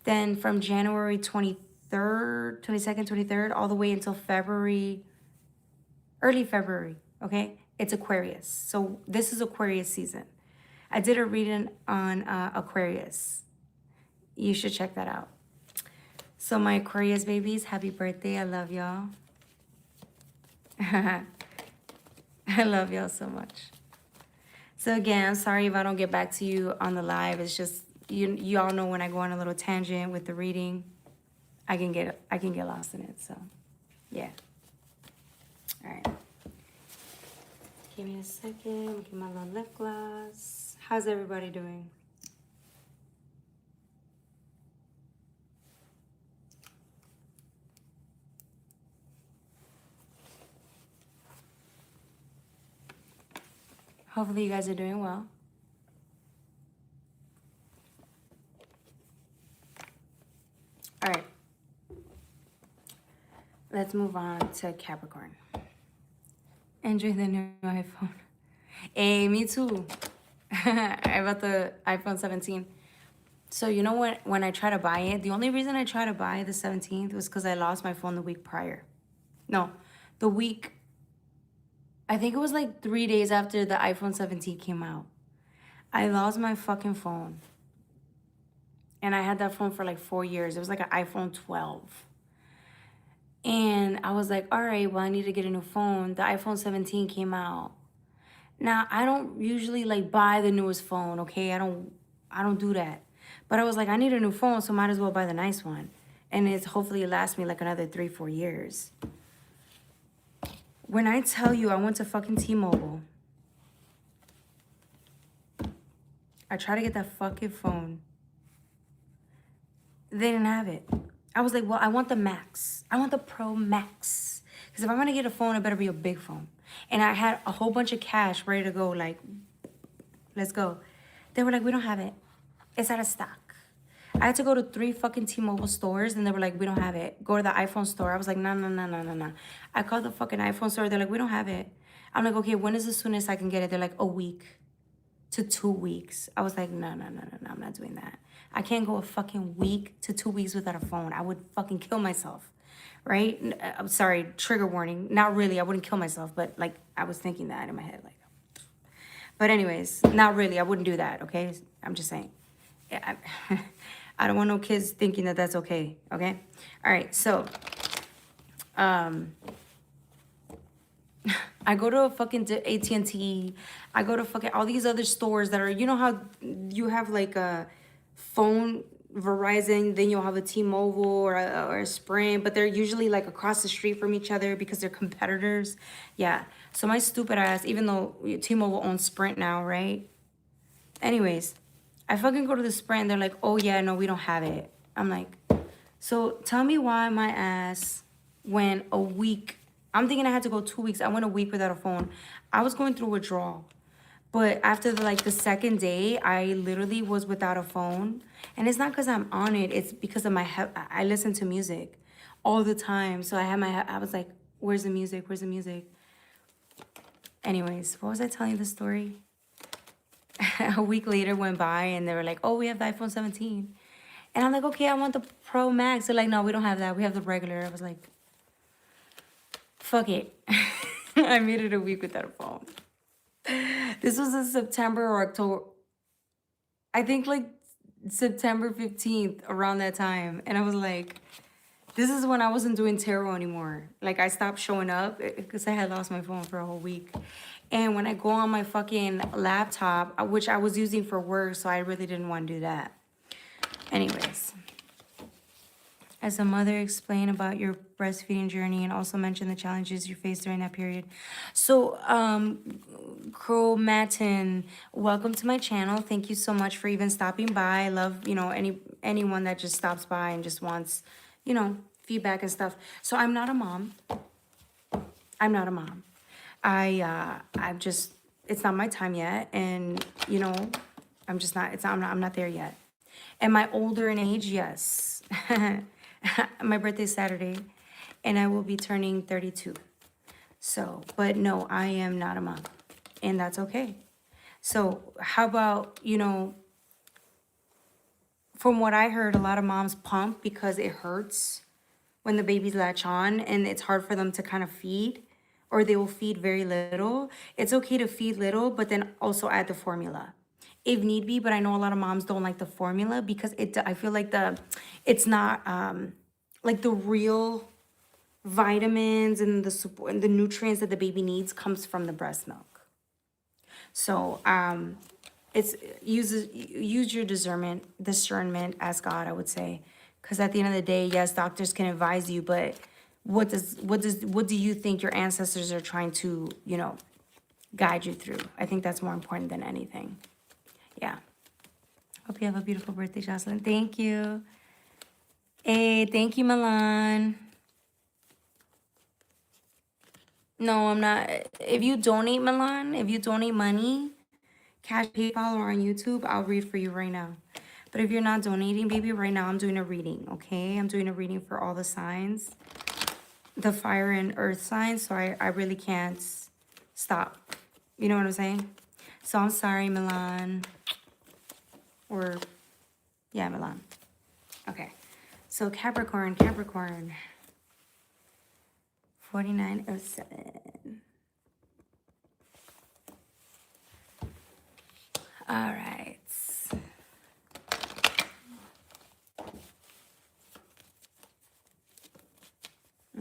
Then from January 23rd, 22nd, 23rd, all the way until February, early February, okay? It's Aquarius. So this is Aquarius season. I did a reading on Aquarius. You should check that out. So my Aquarius babies, happy birthday. I love y'all. I love y'all so much. So again, I'm sorry if I don't get back to you on the live. It's just y'all know when I go on a little tangent with the reading, I can get lost in it. So yeah. All right. Give me a second. Get my little lip gloss. How's everybody doing? Hopefully you guys are doing well. All right. Let's move on to Capricorn. Enjoy the new iPhone. Hey, me too. I bought the iPhone 17. So you know what? When I try to buy it, the only reason I tried to buy the 17th was because I lost my phone the week prior. No, the week... I think it was like 3 days after the iPhone 17 came out. I lost my fucking phone. And I had that phone for like 4 years. It was like an iPhone 12. And I was like, all right, well, I need to get a new phone. The iPhone 17 came out. Now, I don't usually like buy the newest phone, okay? I don't do that. But I was like, I need a new phone, so might as well buy the nice one. And hopefully it lasts me like another 3-4 years. When I tell you I went to fucking T-Mobile I tried to get that fucking phone. They didn't have it. I was like, well, I want the Max. I want the Pro Max. Because if I'm going to get a phone, it better be a big phone. And I had a whole bunch of cash ready to go, like, let's go. They were like, we don't have it. It's out of stock. I had to go to 3 fucking T-Mobile stores, and they were like, we don't have it. Go to the iPhone store. I was like, no. I called the fucking iPhone store. They're like, we don't have it. I'm like, okay, when is the soonest I can get it? They're like, a week to 2 weeks. I was like, no, I'm not doing that. I can't go a fucking week to 2 weeks without a phone. I would fucking kill myself, right? I'm sorry, trigger warning. Not really, I wouldn't kill myself, but like, I was thinking that in my head, like. But anyways, not really, I wouldn't do that, okay? I'm just saying. I don't want no kids thinking that that's okay, okay? All right, so, I go to fucking AT&T. I go to fucking all these other stores that are, you know how you have like a phone, Verizon, then you'll have a T-Mobile or a Sprint, but they're usually like across the street from each other because they're competitors. Yeah. So my stupid ass, even though T-Mobile owns Sprint now, right? Anyways, I fucking go to the Sprint. They're like, oh yeah, no, we don't have it. I'm like, so tell me why my ass went a week. I'm thinking I had to go 2 weeks. I went a week without a phone. I was going through withdrawal. But after the second day, I literally was without a phone. And it's not because I'm on it. It's because of I listen to music all the time. So I was like, where's the music? Where's the music? Anyways, what was I telling you the story? A week later went by and they were like, oh, we have the iPhone 17. And I'm like, okay, I want the Pro Max. They're like, no, we don't have that. We have the regular. I was like, fuck it. I made it a week without a phone. This was in September or October. I think like September 15th, around that time. And I was like, this is when I wasn't doing tarot anymore. Like I stopped showing up because I had lost my phone for a whole week. And when I go on my fucking laptop, which I was using for work, so I really didn't want to do that. Anyways. As a mother, explain about your breastfeeding journey and also mention the challenges you faced during that period. So, Chromatin, welcome to my channel. Thank you so much for even stopping by. I love, anyone that just stops by and just wants, feedback and stuff. So I'm not a mom. I'm not a mom. It's not my time yet. And, I'm not there yet. Am I older in age? Yes. My birthday's Saturday, and I will be turning 32. So, but no, I am not a mom, and that's okay. So how about, from what I heard, a lot of moms pump because it hurts when the babies latch on, and it's hard for them to kind of feed, or they will feed very little. It's okay to feed little, but then also add the formula if need be. But I know a lot of moms don't like the formula because I feel like it's not like the real vitamins and the support and the nutrients that the baby needs comes from the breast milk. So it's use your discernment as God, I would say, because at the end of the day, yes, doctors can advise you, but what do you think your ancestors are trying to guide you through? I think that's more important than anything. Yeah. Hope you have a beautiful birthday, Jocelyn. Thank you. Hey, thank you, Milan. No, I'm not. If you donate, Milan, if you donate money, cash, PayPal, or on YouTube, I'll read for you right now. But if you're not donating, baby, right now I'm doing a reading, okay? I'm doing a reading for all the signs, the fire and earth signs, so I really can't stop. You know what I'm saying? So I'm sorry, Milan. Or, yeah, Milan. Okay. So Capricorn. 4907. All right.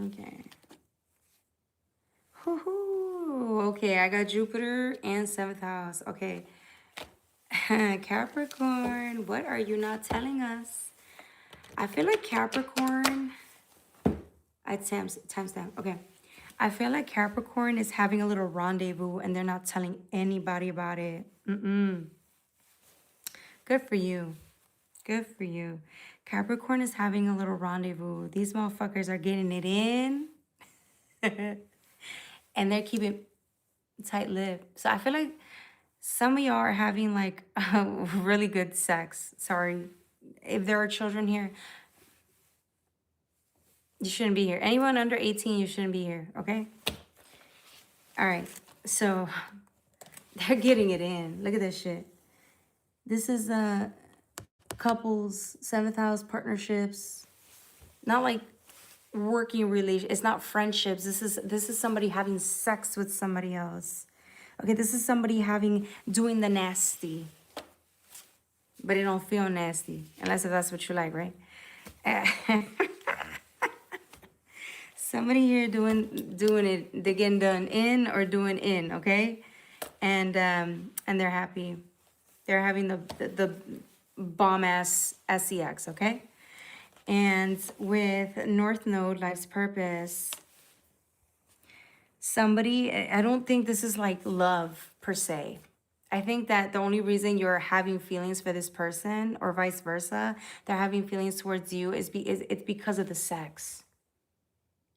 Okay. Woohoo. Okay, I got Jupiter and 7th house. Okay. Capricorn, what are you not telling us? I feel like Capricorn, timestamp. Okay. I feel like Capricorn is having a little rendezvous and they're not telling anybody about it. Good for you. Good for you. Capricorn is having a little rendezvous. These motherfuckers are getting it in. And they're keeping tight-lipped. So I feel like some of y'all are having like really good sex. Sorry. If there are children here, you shouldn't be here. Anyone under 18, you shouldn't be here, okay? All right. So they're getting it in. Look at this shit. This is couples, 7th house partnerships. Not like working relation. It's not friendships. This is somebody having sex with somebody else. Okay, this is somebody doing the nasty. But it don't feel nasty. Unless if that's what you like, right? Somebody here doing it, they're getting done in or doing in, okay? And they're happy. They're having the bomb ass SEX, okay? And with North Node, life's purpose, somebody, I don't think this is like love per se. I think that the only reason you're having feelings for this person or vice versa, they're having feelings towards you it's because of the sex.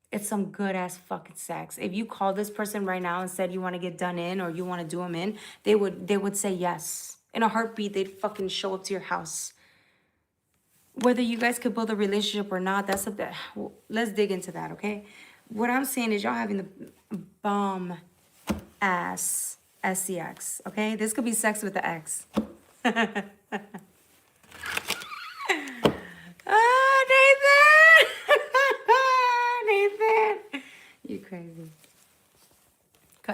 It's some good ass fucking sex. If you call this person right now and said you want to get done in or you want to do them in, they would say yes. In a heartbeat, they'd fucking show up to your house. Whether you guys could build a relationship or not, that's let's dig into that, okay? What I'm saying is y'all having the bomb ass SEX, okay? This could be sex with the ex. Oh, Nathan! Nathan! You crazy.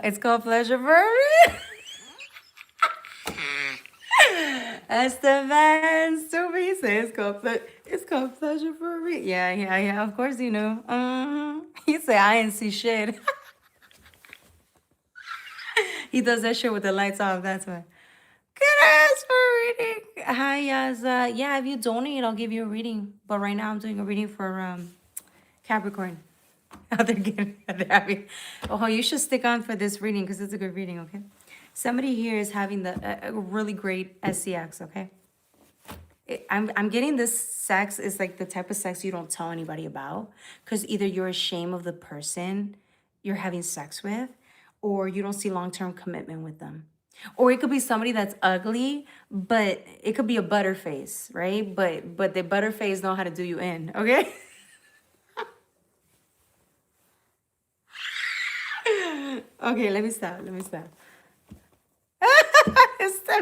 It's called pleasure for a reason. Esteban Stubby says it's called pleasure for a reason. Yeah. Of course you know. He said I ain't see shit. He does that shit with the lights off. That's why. Good ass for reading. Hi, Yaza. Yeah, if you donate, I'll give you a reading. But right now I'm doing a reading for Capricorn. They're having. Oh, you should stick on for this reading because it's a good reading. Okay. Somebody here is having a really great SCX, okay? I'm getting this sex is like the type of sex you don't tell anybody about because either you're ashamed of the person you're having sex with or you don't see long-term commitment with them. Or it could be somebody that's ugly, but it could be a butterface, right? But the butterface know how to do you in, okay? Okay, let me stop.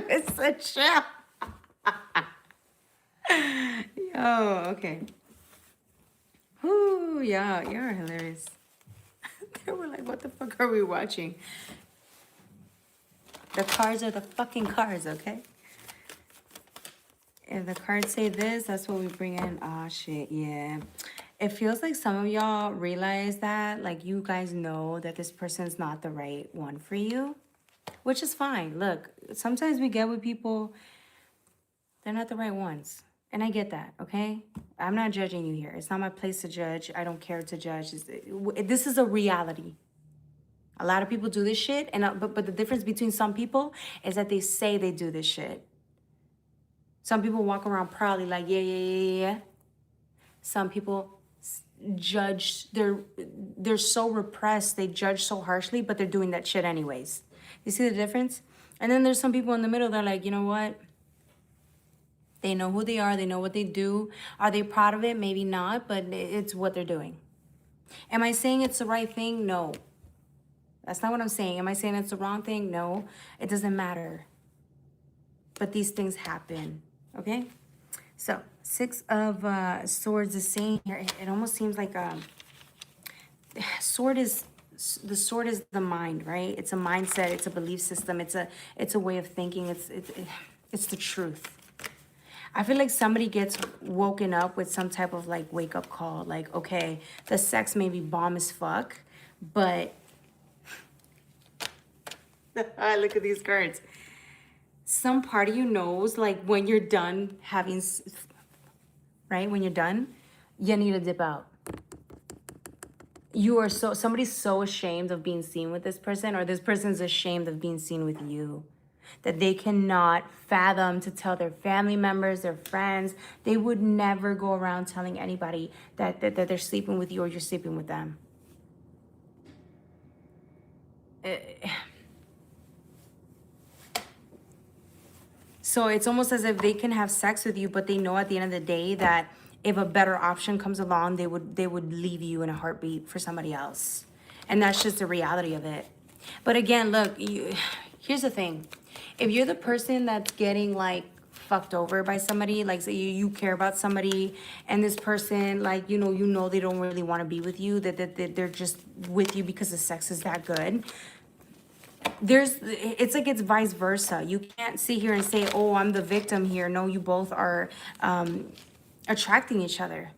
It's a chill. Yo, okay. Ooh, yeah, you're hilarious. They were like, what the fuck are we watching? The cards are the fucking cards, okay? If the cards say this, that's what we bring in. Oh, shit, yeah. It feels like some of y'all realize that, like, you guys know that this person's not the right one for you, which is fine. Look, sometimes we get with people, they're not the right ones. And I get that, okay? I'm not judging you here. It's not my place to judge. I don't care to judge. This is a reality. A lot of people do this shit, and but the difference between some people is that they say they do this shit. Some people walk around proudly like, yeah. Some people judge, they're so repressed, they judge so harshly, but they're doing that shit anyways. You see the difference? And then there's some people in the middle, they're like, you know what? They know who they are, they know what they do. Are they proud of it? Maybe not, but it's what they're doing. Am I saying it's the right thing? No. That's not what I'm saying. Am I saying it's the wrong thing? No. It doesn't matter. But these things happen, okay? So, 6 of Swords is saying here, it almost seems like the sword is the mind, right? It's a mindset, it's a belief system, it's a way of thinking, it's the truth. I feel like somebody gets woken up with some type of like wake up call, like, okay, the sex may be bomb as fuck, but look at these cards. Some part of you knows, like, when you're done having, right? When you're done, you need to dip out. Somebody's so ashamed of being seen with this person, or this person's ashamed of being seen with you. that they cannot fathom to tell their family members, their friends. They would never go around telling anybody that they're sleeping with you or you're sleeping with them. So it's almost as if they can have sex with you, but they know at the end of the day that if a better option comes along, they would leave you in a heartbeat for somebody else. And that's just the reality of it. But again, look, here's the thing. If you're the person that's getting like fucked over by somebody, like say you care about somebody and this person, like, you know they don't really want to be with you, that they're just with you because the sex is that good. It's like it's vice versa. You can't sit here and say, oh, I'm the victim here. No, you both are attracting each other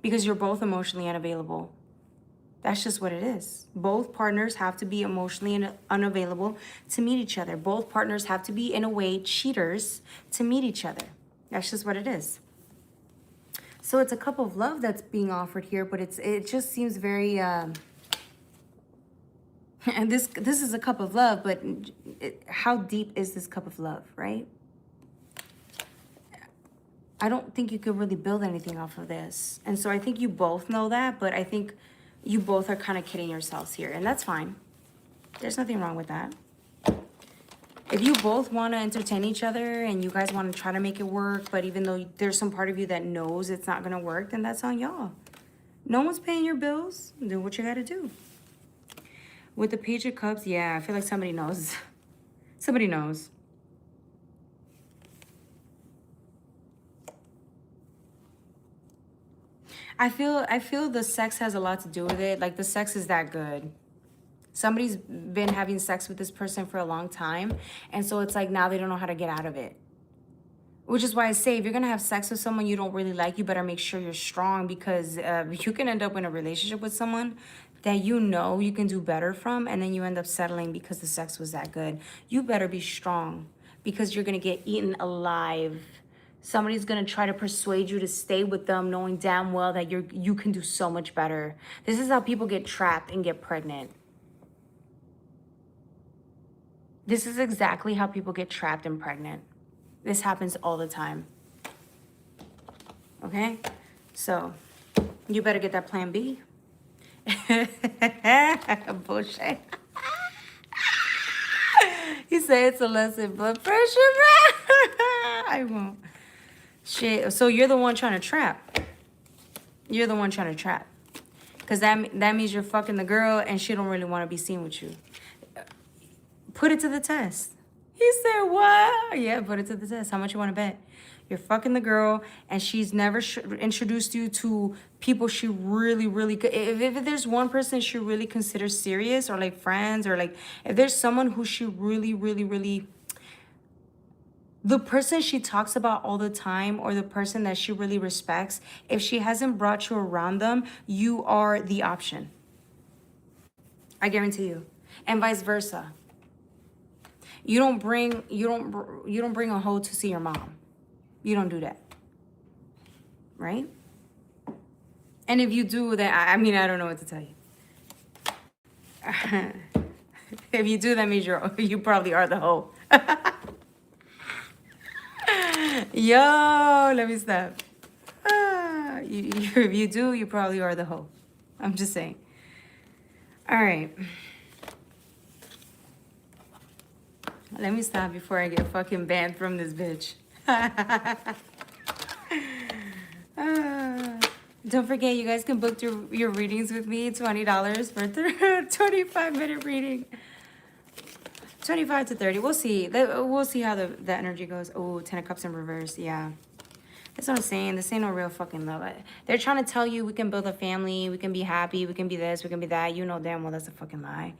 because you're both emotionally unavailable. That's just what it is. Both partners have to be emotionally unavailable to meet each other. Both partners have to be, in a way, cheaters to meet each other. That's just what it is. So it's a cup of love that's being offered here, but it just seems very... and this is a cup of love, but how deep is this cup of love, right? I don't think you could really build anything off of this. And so I think you both know that, but I think you both are kind of kidding yourselves here, and that's fine. There's nothing wrong with that. If you both want to entertain each other and you guys want to try to make it work, but even though there's some part of you that knows it's not going to work, then that's on y'all. No one's paying your bills. Do what you got to do. With the Page of Cups, yeah, I feel like somebody knows. Somebody knows. I feel the sex has a lot to do with it. Like, the sex is that good. Somebody's been having sex with this person for a long time, and so it's like now they don't know how to get out of it. Which is why I say, if you're going to have sex with someone you don't really like, you better make sure you're strong, because you can end up in a relationship with someone that you know you can do better from, and then you end up settling because the sex was that good. You better be strong, because you're going to get eaten alive. Somebody's going to try to persuade you to stay with them, knowing damn well that you can do so much better. This is how people get trapped and get pregnant. This is exactly how people get trapped and pregnant. This happens all the time. Okay? So, you better get that plan B. Bullshit. He said it's a lesson, blood pressure, I won't. Shit. So you're the one trying to trap. You're the one trying to trap. Because that means you're fucking the girl and she don't really want to be seen with you. Put it to the test. He said, what? Yeah, put it to the test. How much you want to bet? You're fucking the girl, and she's never introduced you to people she really... If there's one person she really considers serious, or like friends, or like... If there's someone who she really... The person she talks about all the time, or the person that she really respects, if she hasn't brought you around them, you are the option. I guarantee you. And vice versa. You don't bring a hoe to see your mom. You don't do that. Right? And if you do that, I mean, I don't know what to tell you. If you do, that means you probably are the hoe. Yo, let me stop. If you do, you probably are the hoe. I'm just saying. All right. Let me stop before I get fucking banned from this bitch. Don't forget, you guys can book your readings with me. $20 for a 25-minute reading. 25 to 30. We'll see. We'll see how the energy goes. Oh, 10 of Cups in reverse. Yeah. That's what I'm saying. This ain't no real fucking love. They're trying to tell you we can build a family. We can be happy. We can be this. We can be that. You know damn well that's a fucking lie.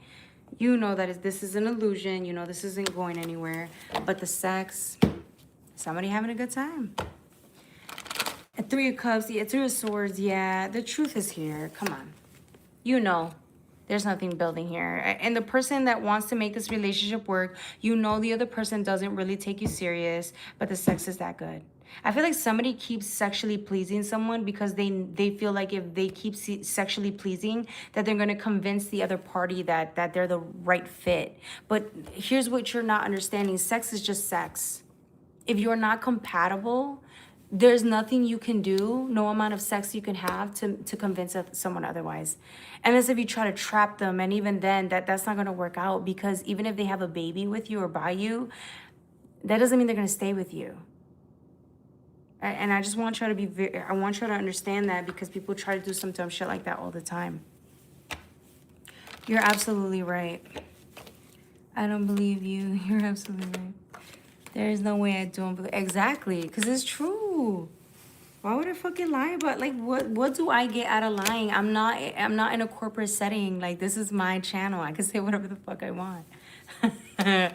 You know that this is an illusion. You know this isn't going anywhere. But the sex, somebody having a good time. A 3 of Cups, yeah, 2 of Swords, yeah. The truth is here. Come on. You know there's nothing building here. And the person that wants to make this relationship work, you know the other person doesn't really take you serious, but the sex is that good. I feel like somebody keeps sexually pleasing someone because they feel like if they keep sexually pleasing, that they're going to convince the other party that they're the right fit. But here's what you're not understanding. Sex is just sex. If you're not compatible, there's nothing you can do, no amount of sex you can have to convince someone otherwise. Unless if you try to trap them, and even then, that's not going to work out, because even if they have a baby with you or by you, that doesn't mean they're going to stay with you. And I just want you to be I want you to understand that, because people try to do some dumb shit like that all the time. You're absolutely right. I don't believe you. You're absolutely right. There is no way I don't believe. Exactly, because it's true. Why would I fucking lie about, like, what do I get out of lying? I'm not in a corporate setting. Like, this is my channel. I can say whatever the fuck I want. Yeah,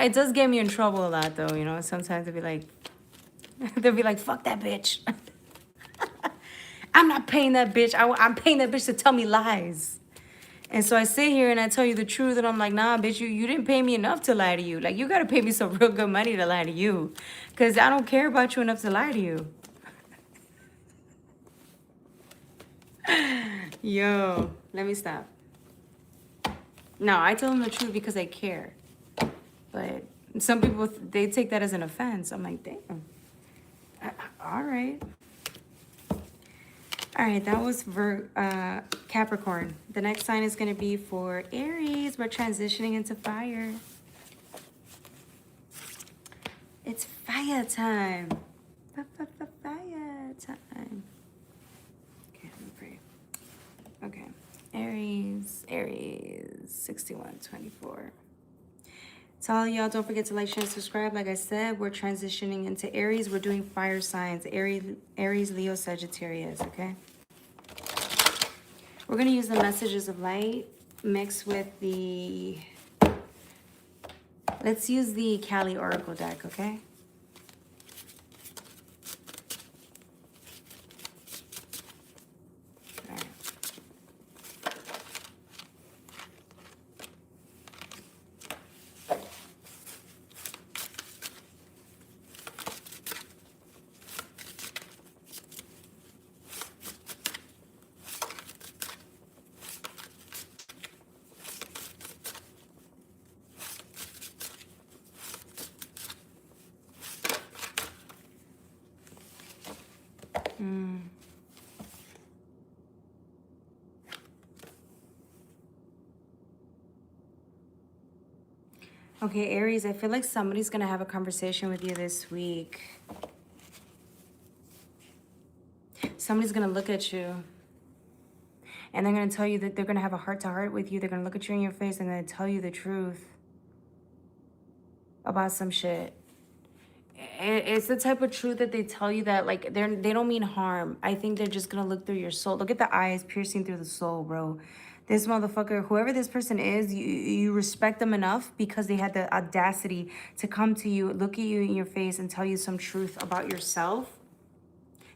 it does get me in trouble a lot though, you know. Sometimes they'll be like, fuck that bitch. I'm not paying that bitch. I'm paying that bitch to tell me lies. And so I sit here and I tell you the truth, and I'm like, nah, bitch, you didn't pay me enough to lie to you. Like, you got to pay me some real good money to lie to you, because I don't care about you enough to lie to you. Yo, let me stop. No, I tell them the truth because I care. But some people, they take that as an offense. I'm like, damn. All right. All right, that was Capricorn. The next sign is going to be for Aries. We're transitioning into fire. It's fire time. Fire time. Okay, let me pray. Okay, Aries, 6124. To all y'all, don't forget to like, share, and subscribe. Like I said, we're transitioning into Aries. We're doing fire signs. Aries, Leo, Sagittarius, okay? We're going to use the messages of light mixed with the... Let's use the Kali Oracle deck, okay? All right. Okay, Aries, I feel like somebody's going to have a conversation with you this week. Somebody's going to look at you, and they're going to tell you that they're going to have a heart-to-heart with you. They're going to look at you in your face and they're going to tell you the truth about some shit. It's the type of truth that they tell you that, like, they don't mean harm. I think they're just going to look through your soul. Look at the eyes piercing through the soul, bro. This motherfucker, whoever this person is, you respect them enough because they had the audacity to come to you, look at you in your face, and tell you some truth about yourself.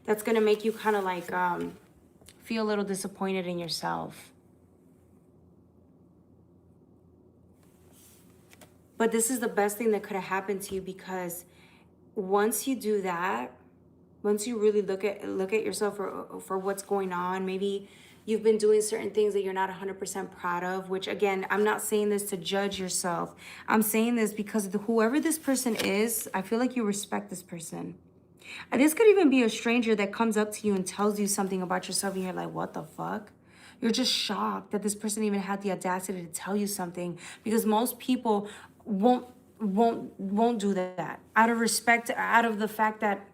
That's going to make you kind of like feel a little disappointed in yourself. But this is the best thing that could have happened to you, because once you do that, once you really look at yourself for what's going on, maybe you've been doing certain things that you're not 100% proud of, which, again, I'm not saying this to judge yourself. I'm saying this because whoever this person is, I feel like you respect this person. And this could even be a stranger that comes up to you and tells you something about yourself, and you're like, what the fuck? You're just shocked that this person even had the audacity to tell you something, because most people won't do that out of respect, out of the fact that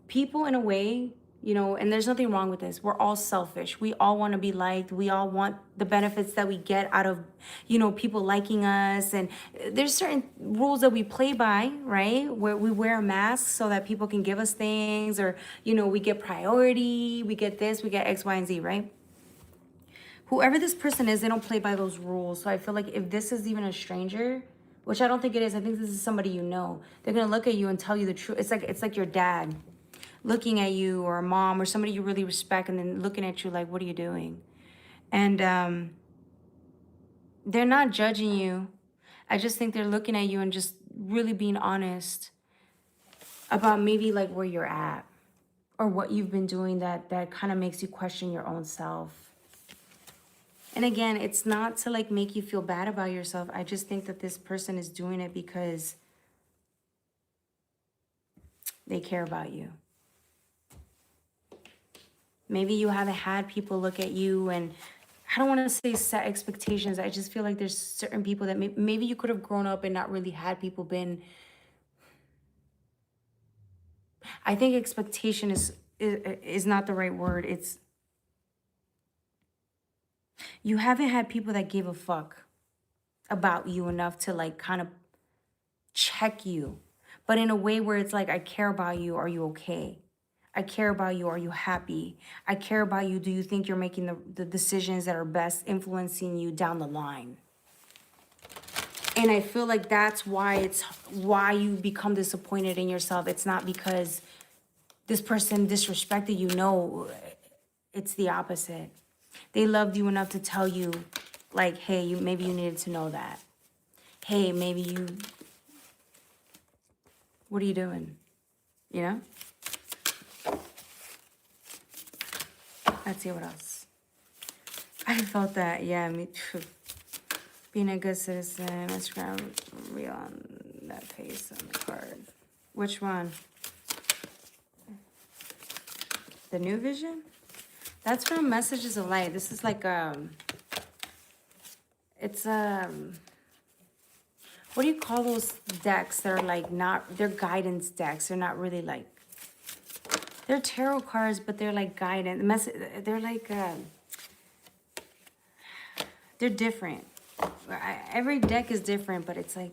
people, in a way, you know, and there's nothing wrong with this. We're all selfish. We all want to be liked. We all want the benefits that we get out of, you know, people liking us. And there's certain rules that we play by, right? Where we wear a mask so that people can give us things, or, you know, we get priority, we get this, we get X, Y, and Z, right? Whoever this person is, they don't play by those rules. So I feel like if this is even a stranger, which I don't think it is, I think this is somebody you know, they're going to look at you and tell you the truth. It's like your dad looking at you, or a mom, or somebody you really respect, and then looking at you like, what are you doing? And they're not judging you. I just think they're looking at you and just really being honest about maybe like where you're at or what you've been doing that kind of makes you question your own self. And again, it's not to like make you feel bad about yourself. I just think that this person is doing it because they care about you. Maybe you haven't had people look at you, and I don't want to say set expectations. I just feel like there's certain people that maybe you could have grown up and not really had people been. I think expectation is not the right word. It's you haven't had people that gave a fuck about you enough to like kind of check you, but in a way where it's like, I care about you. Are you okay? I care about you. Are you happy? I care about you. Do you think you're making the decisions that are best influencing you down the line? And I feel like that's why you become disappointed in yourself. It's not because this person disrespected you. No, it's the opposite. They loved you enough to tell you, like, hey, maybe you needed to know that. Hey, maybe you, what are you doing? You know? Let's see what else. I felt that, yeah, me too. Being a good citizen, Instagram, real on that face on the card. Which one? The new vision? That's from Messages of Light. This is like, it's, what do you call those decks that are like not, they're guidance decks. They're not really like, they're tarot cards, but they're like guidance. They're like, they're different. Every deck is different, but it's like,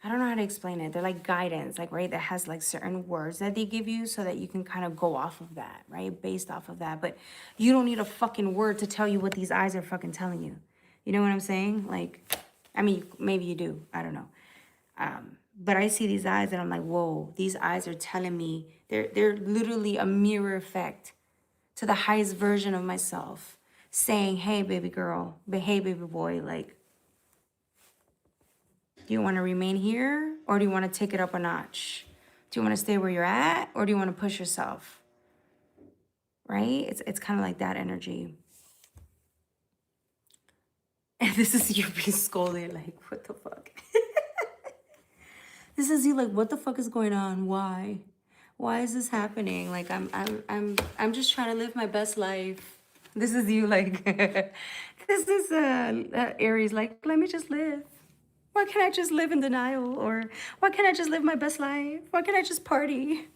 I don't know how to explain it. They're like guidance, like, right? That has like certain words that they give you so that you can kind of go off of that, right? Based off of that. But you don't need a fucking word to tell you what these eyes are fucking telling you. You know what I'm saying? Like, I mean, maybe you do. I don't know. But I see these eyes and I'm like, whoa, these eyes are telling me, they're literally a mirror effect to the highest version of myself, saying, hey, baby girl, but hey, baby boy, like, do you want to remain here or do you want to take it up a notch? Do you want to stay where you're at or do you want to push yourself? Right? It's kind of like that energy. And this is you being scolded, like, what the fuck? This is you like, what the fuck is going on? Why? Why is this happening? Like, I'm just trying to live my best life. This is you like, this is Aries, like, let me just live. Why can't I just live in denial? Or why can't I just live my best life? Why can't I just party?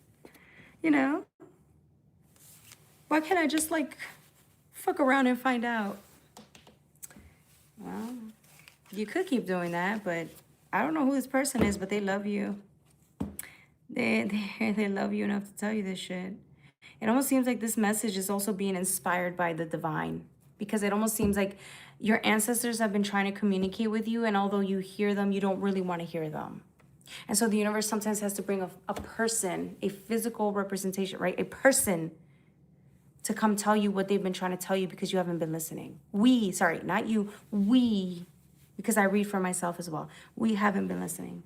You know? Why can't I just like fuck around and find out? Well, you could keep doing that, but I don't know who this person is, but they love you. They love you enough to tell you this shit. It almost seems like this message is also being inspired by the divine, because it almost seems like your ancestors have been trying to communicate with you, and although you hear them, you don't really want to hear them. And so the universe sometimes has to bring a person, a physical representation, right? A person to come tell you what they've been trying to tell you because you haven't been listening. Sorry, not you, because I read for myself as well. We haven't been listening.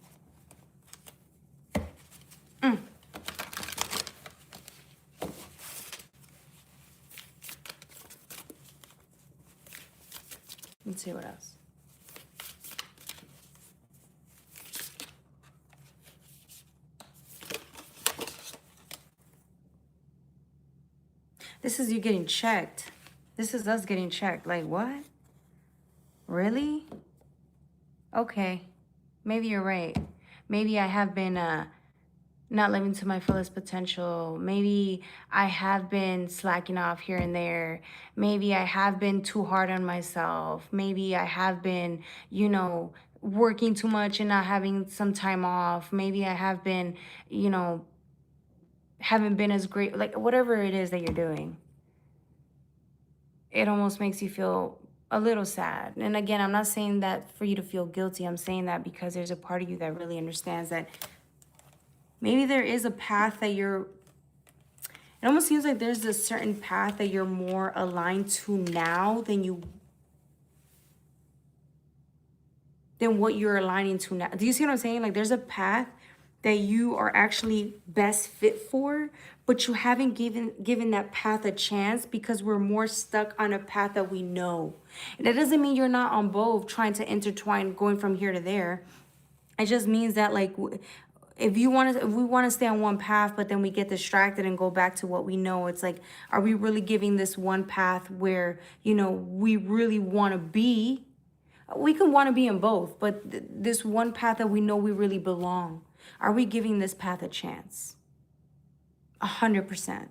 Let's see what else. This is you getting checked. This is us getting checked. Like, what? Really? Okay. Maybe you're right. Maybe I have been not living to my fullest potential. Maybe I have been slacking off here and there. Maybe I have been too hard on myself. Maybe I have been, you know, working too much and not having some time off. Maybe I have been, you know, haven't been as great, like whatever it is that you're doing. It almost makes you feel a little sad. And again, I'm not saying that for you to feel guilty. I'm saying that because there's a part of you that really understands that maybe there is a path that it almost seems like there's a certain path that you're more aligned to now than what you're aligning to now. Do you see what I'm saying? Like there's a path that you are actually best fit for, but you haven't given that path a chance because we're more stuck on a path that we know. And that doesn't mean you're not on both trying to intertwine, going from here to there. It just means that, like, if we want to stay on one path, but then we get distracted and go back to what we know, it's like, are we really giving this one path where, you know, we really want to be? We can want to be in both, but this one path that we know we really belong, are we giving this path a chance? 100%.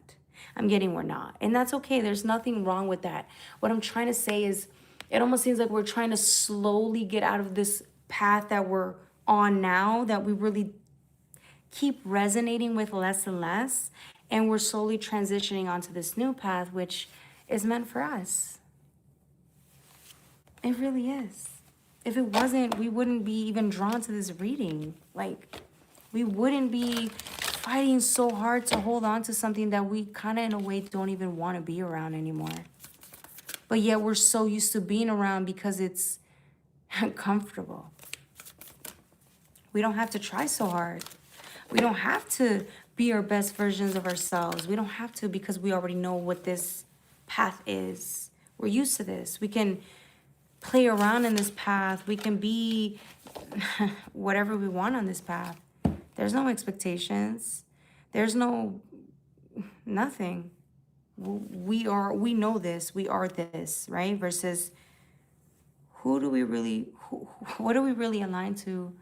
I'm getting we're not. And that's okay. There's nothing wrong with that. What I'm trying to say is, it almost seems like we're trying to slowly get out of this path that we're on now, that we really keep resonating with less and less. And we're slowly transitioning onto this new path, which is meant for us. It really is. If it wasn't, we wouldn't be even drawn to this reading. Like, we wouldn't be fighting so hard to hold on to something that we kind of in a way don't even want to be around anymore. But yet we're so used to being around because it's comfortable. We don't have to try so hard. We don't have to be our best versions of ourselves. We don't have to, because we already know what this path is. We're used to this. We can play around in this path. We can be whatever we want on this path. There's no expectations. There's no nothing. We know this. We are this, right? Versus what do we really align to?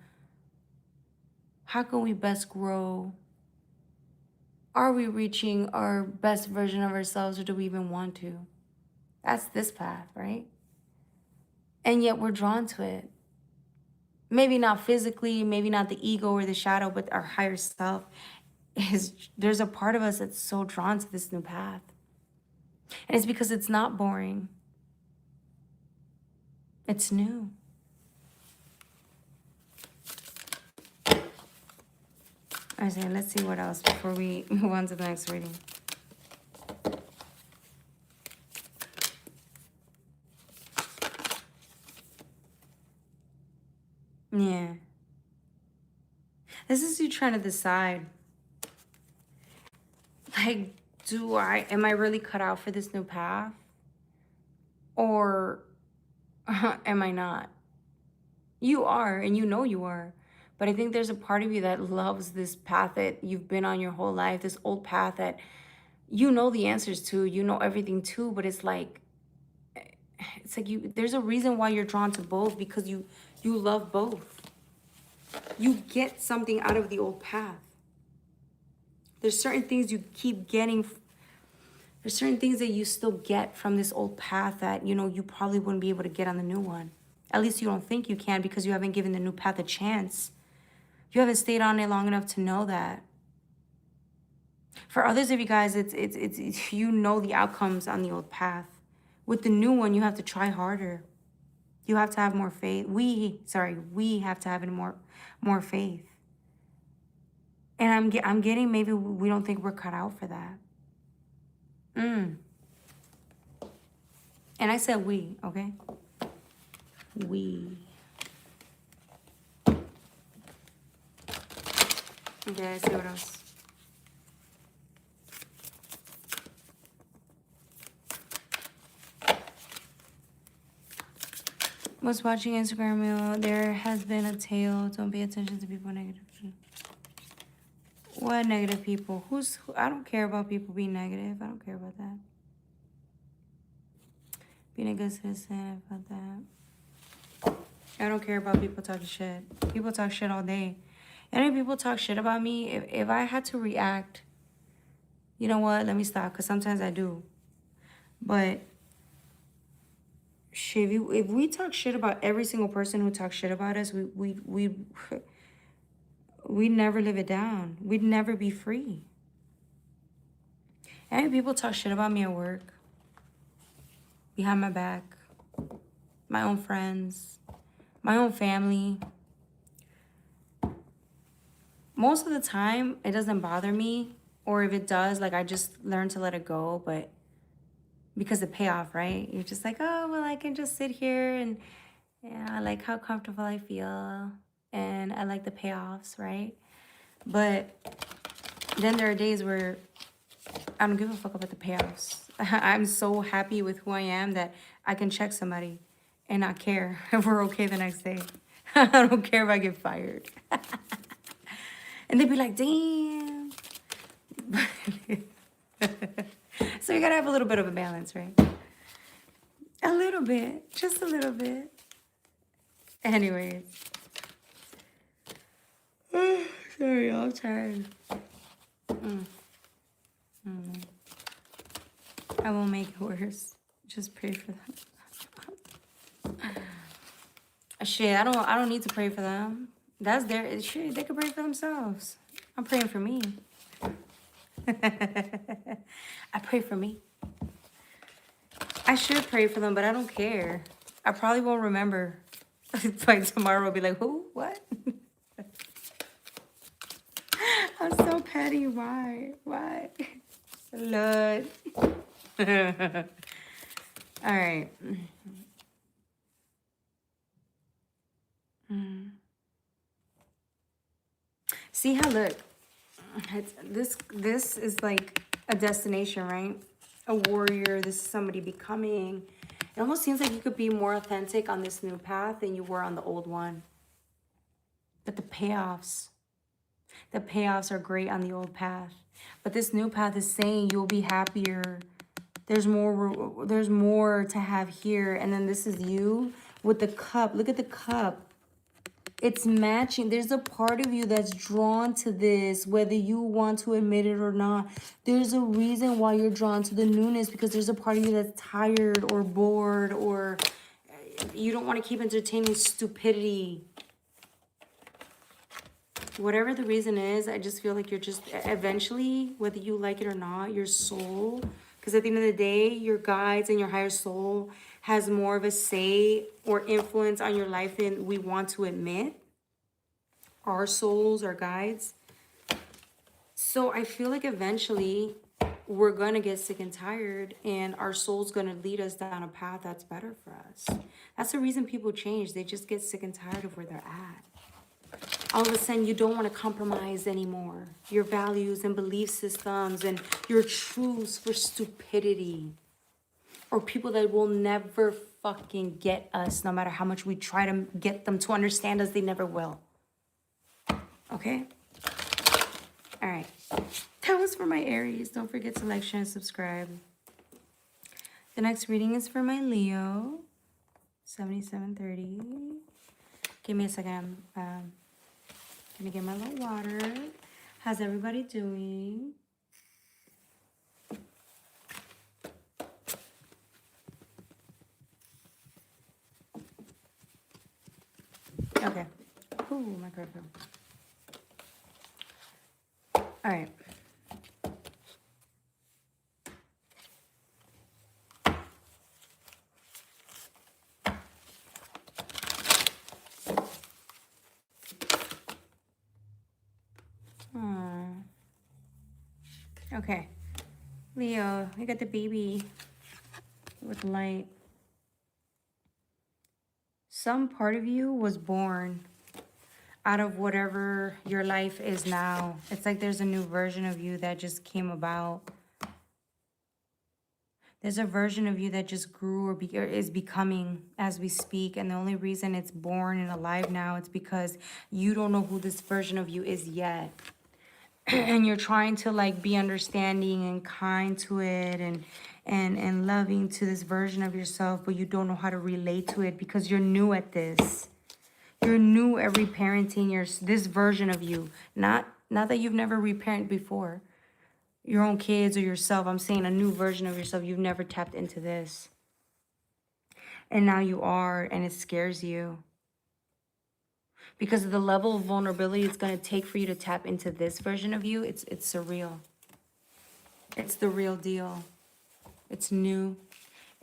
How can we best grow? Are we reaching our best version of ourselves, or do we even want to? That's this path, right? And yet we're drawn to it. Maybe not physically, maybe not the ego or the shadow, but our higher self there's a part of us that's so drawn to this new path. And it's because it's not boring. It's new. Okay, let's see what else before we move on to the next reading. Yeah. This is you trying to decide. Like, am I really cut out for this new path? Or am I not? You are, and you know you are. But I think there's a part of you that loves this path that you've been on your whole life, this old path that you know the answers to, you know everything to, but it's like there's a reason why you're drawn to both, because you love both. You get something out of the old path. There's certain things you keep getting. There's certain things that you still get from this old path that, you know, you probably wouldn't be able to get on the new one. At least you don't think you can, because you haven't given the new path a chance. You haven't stayed on it long enough to know that. For others of you guys, it's you know the outcomes on the old path. With the new one, you have to try harder. You have to have more faith. We have to have more faith. And I'm getting, maybe we don't think we're cut out for that. And I said we, okay? We. Okay, let's see what else. Was watching Instagram, there has been a tale. Don't pay attention to people negative. What negative people? I don't care about people being negative. I don't care about that. Being a good citizen, about that. I don't care about people talking shit. People talk shit all day. And if people talk shit about me, if I had to react, you know what? Let me stop, because sometimes I do. But shit, if we talk shit about every single person who talks shit about us, we'd never live it down. We'd never be free. And people talk shit about me at work, behind my back, my own friends, my own family. Most of the time, it doesn't bother me. Or if it does, like, I just learn to let it go. But because the payoff, right? You're just like, oh, well, I can just sit here and yeah, I like how comfortable I feel. And I like the payoffs, right? But then there are days where I don't give a fuck about the payoffs. I'm so happy with who I am that I can check somebody and not care if we're okay the next day. I don't care if I get fired. And they'd be like, damn. So you gotta have a little bit of a balance, right? A little bit, just a little bit. Anyways. Sorry, I'm tired. I won't make it worse. Just pray for them. Shit, I don't need to pray for them. That's their shit. They can pray for themselves. I'm praying for me. I pray for me. I should pray for them, but I don't care. I probably won't remember. Like tomorrow I'll be like, who? What? I'm so petty. Why? Why? Lord. All right. See how, look, this is like a destination, right? A warrior. This is somebody becoming. It almost seems like you could be more authentic on this new path than you were on the old one. But the payoffs are great on the old path. But this new path is saying you'll be happier. There's more to have here. And then this is you with the cup. Look at the cup. It's matching. There's a part of you that's drawn to this, whether you want to admit it or not. There's a reason why you're drawn to the newness, because there's a part of you that's tired or bored, or you don't want to keep entertaining stupidity. Whatever the reason is, I just feel like you're just eventually, whether you like it or not, your soul, because at the end of the day, your guides and your higher soul has more of a say or influence on your life than we want to admit. Our souls, our guides. So I feel like eventually we're going to get sick and tired, and our soul's going to lead us down a path that's better for us. That's the reason people change. They just get sick and tired of where they're at. All of a sudden, you don't want to compromise anymore. Your values and belief systems and your truths for stupidity. Or people that will never fucking get us, no matter how much we try to get them to understand us, they never will. Okay? All right. That was for my Aries. Don't forget to like, share, and subscribe. The next reading is for my Leo. 7730. Give me a second. Gonna get my little water. How's everybody doing? Okay. Ooh, my perfume. All right. Okay. Leo, you got the baby with light. Some part of you was born out of whatever your life is now. It's like there's a new version of you that just came about. There's a version of you that just grew or is becoming as we speak. And the only reason it's born and alive now, it's because you don't know who this version of you is yet. And you're trying to like be understanding and kind to it and loving to this version of yourself, but you don't know how to relate to it because you're new at this. You're new at reparenting this version of you. Not that you've never reparented before. Your own kids or yourself. I'm saying a new version of yourself. You've never tapped into this. And now you are, and it scares you. Because of the level of vulnerability it's going to take for you to tap into this version of you, it's surreal. It's the real deal. It's new.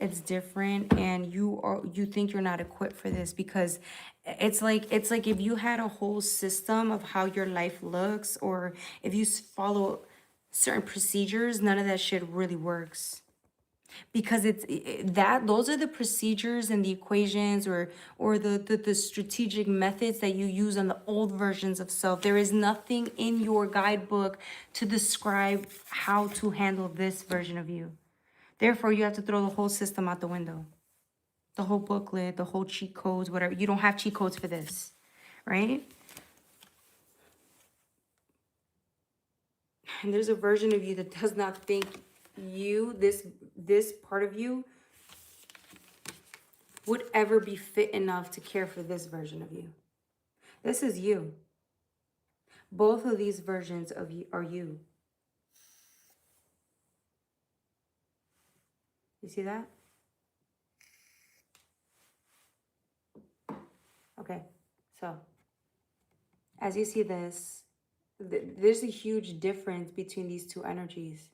It's different, and you think you're not equipped for this because it's like if you had a whole system of how your life looks, or if you follow certain procedures, none of that shit really works. because those are the procedures and the equations or the strategic methods that you use on the old versions of self. There is nothing in your guidebook to describe how to handle this version of you. Therefore, you have to throw the whole system out the window. The whole booklet, the whole cheat codes, whatever. You don't have cheat codes for this, right? And there's a version of you that does not think this part of you would ever be fit enough to care for this version of you. This is you. Both of these versions of you are you. You see that? Okay, so as you see this, there's a huge difference between these two energies.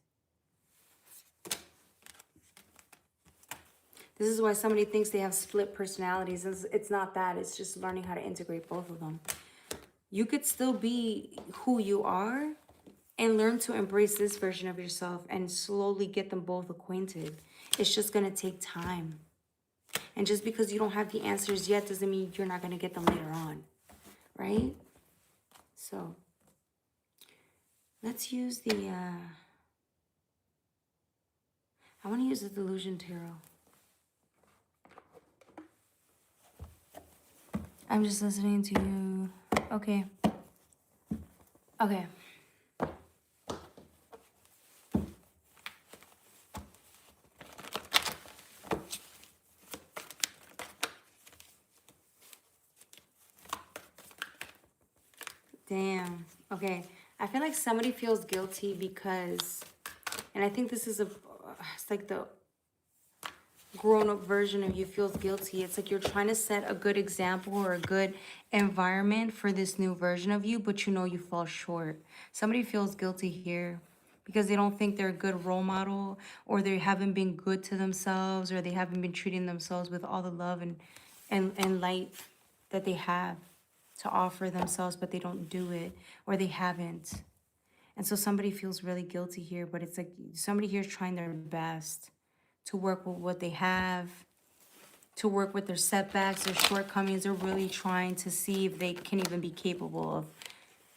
This is why somebody thinks they have split personalities. It's not that. It's just learning how to integrate both of them. You could still be who you are and learn to embrace this version of yourself and slowly get them both acquainted. It's just going to take time. And just because you don't have the answers yet doesn't mean you're not going to get them later on. Right? So, let's use the... I want to use the Delusion Tarot. I'm just listening to you. Okay. Okay. Damn. Okay. I feel like somebody feels guilty because, and I think this is it's like the grown-up version of you feels guilty. It's like you're trying to set a good example or a good environment for this new version of you, but you know you fall short. Somebody feels guilty here because they don't think they're a good role model, or they haven't been good to themselves, or they haven't been treating themselves with all the love and light that they have to offer themselves, but they don't do it, or they haven't. And so somebody feels really guilty here, but it's like somebody here is trying their best to work with what they have, to work with their setbacks, their shortcomings. They're really trying to see if they can even be capable of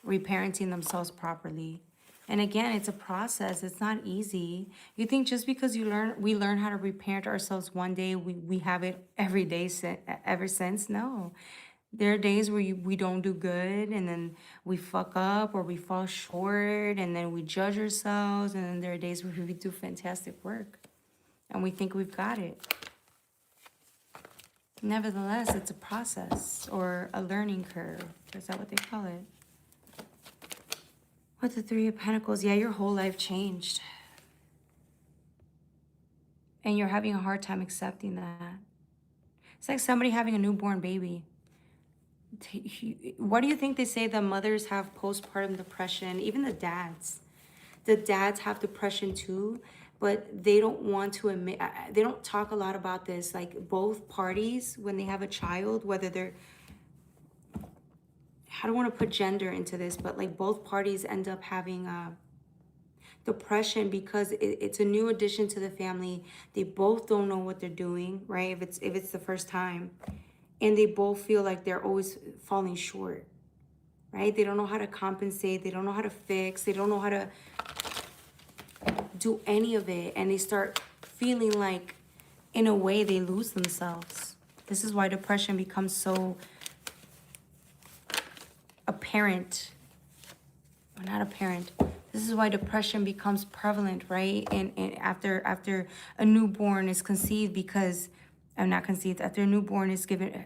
reparenting themselves properly. And again, it's a process. It's not easy. You think just because we learn how to reparent ourselves one day, we have it every day ever since? No. There are days where we don't do good, and then we fuck up or we fall short, and then we judge ourselves, and then there are days where we do fantastic work and we think we've got it. Nevertheless, it's a process or a learning curve. Is that what they call it? With the Three of Pentacles, yeah, your whole life changed. And you're having a hard time accepting that. It's like somebody having a newborn baby. What do you think they say the mothers have postpartum depression? Even the dads. The dads have depression too, but they don't want to admit, they don't talk a lot about this. Like both parties, when they have a child, whether they're, I don't want to put gender into this, but like both parties end up having depression because it's a new addition to the family. They both don't know what they're doing, right? If it's the first time. And they both feel like they're always falling short, right? They don't know how to compensate. They don't know how to fix. They don't know how to do any of it. And they start feeling like, in a way, they lose themselves. This is why depression becomes so apparent. Well, not apparent. This is why depression becomes prevalent, right? And after a newborn is conceived, because I'm not conceived, after a newborn is given,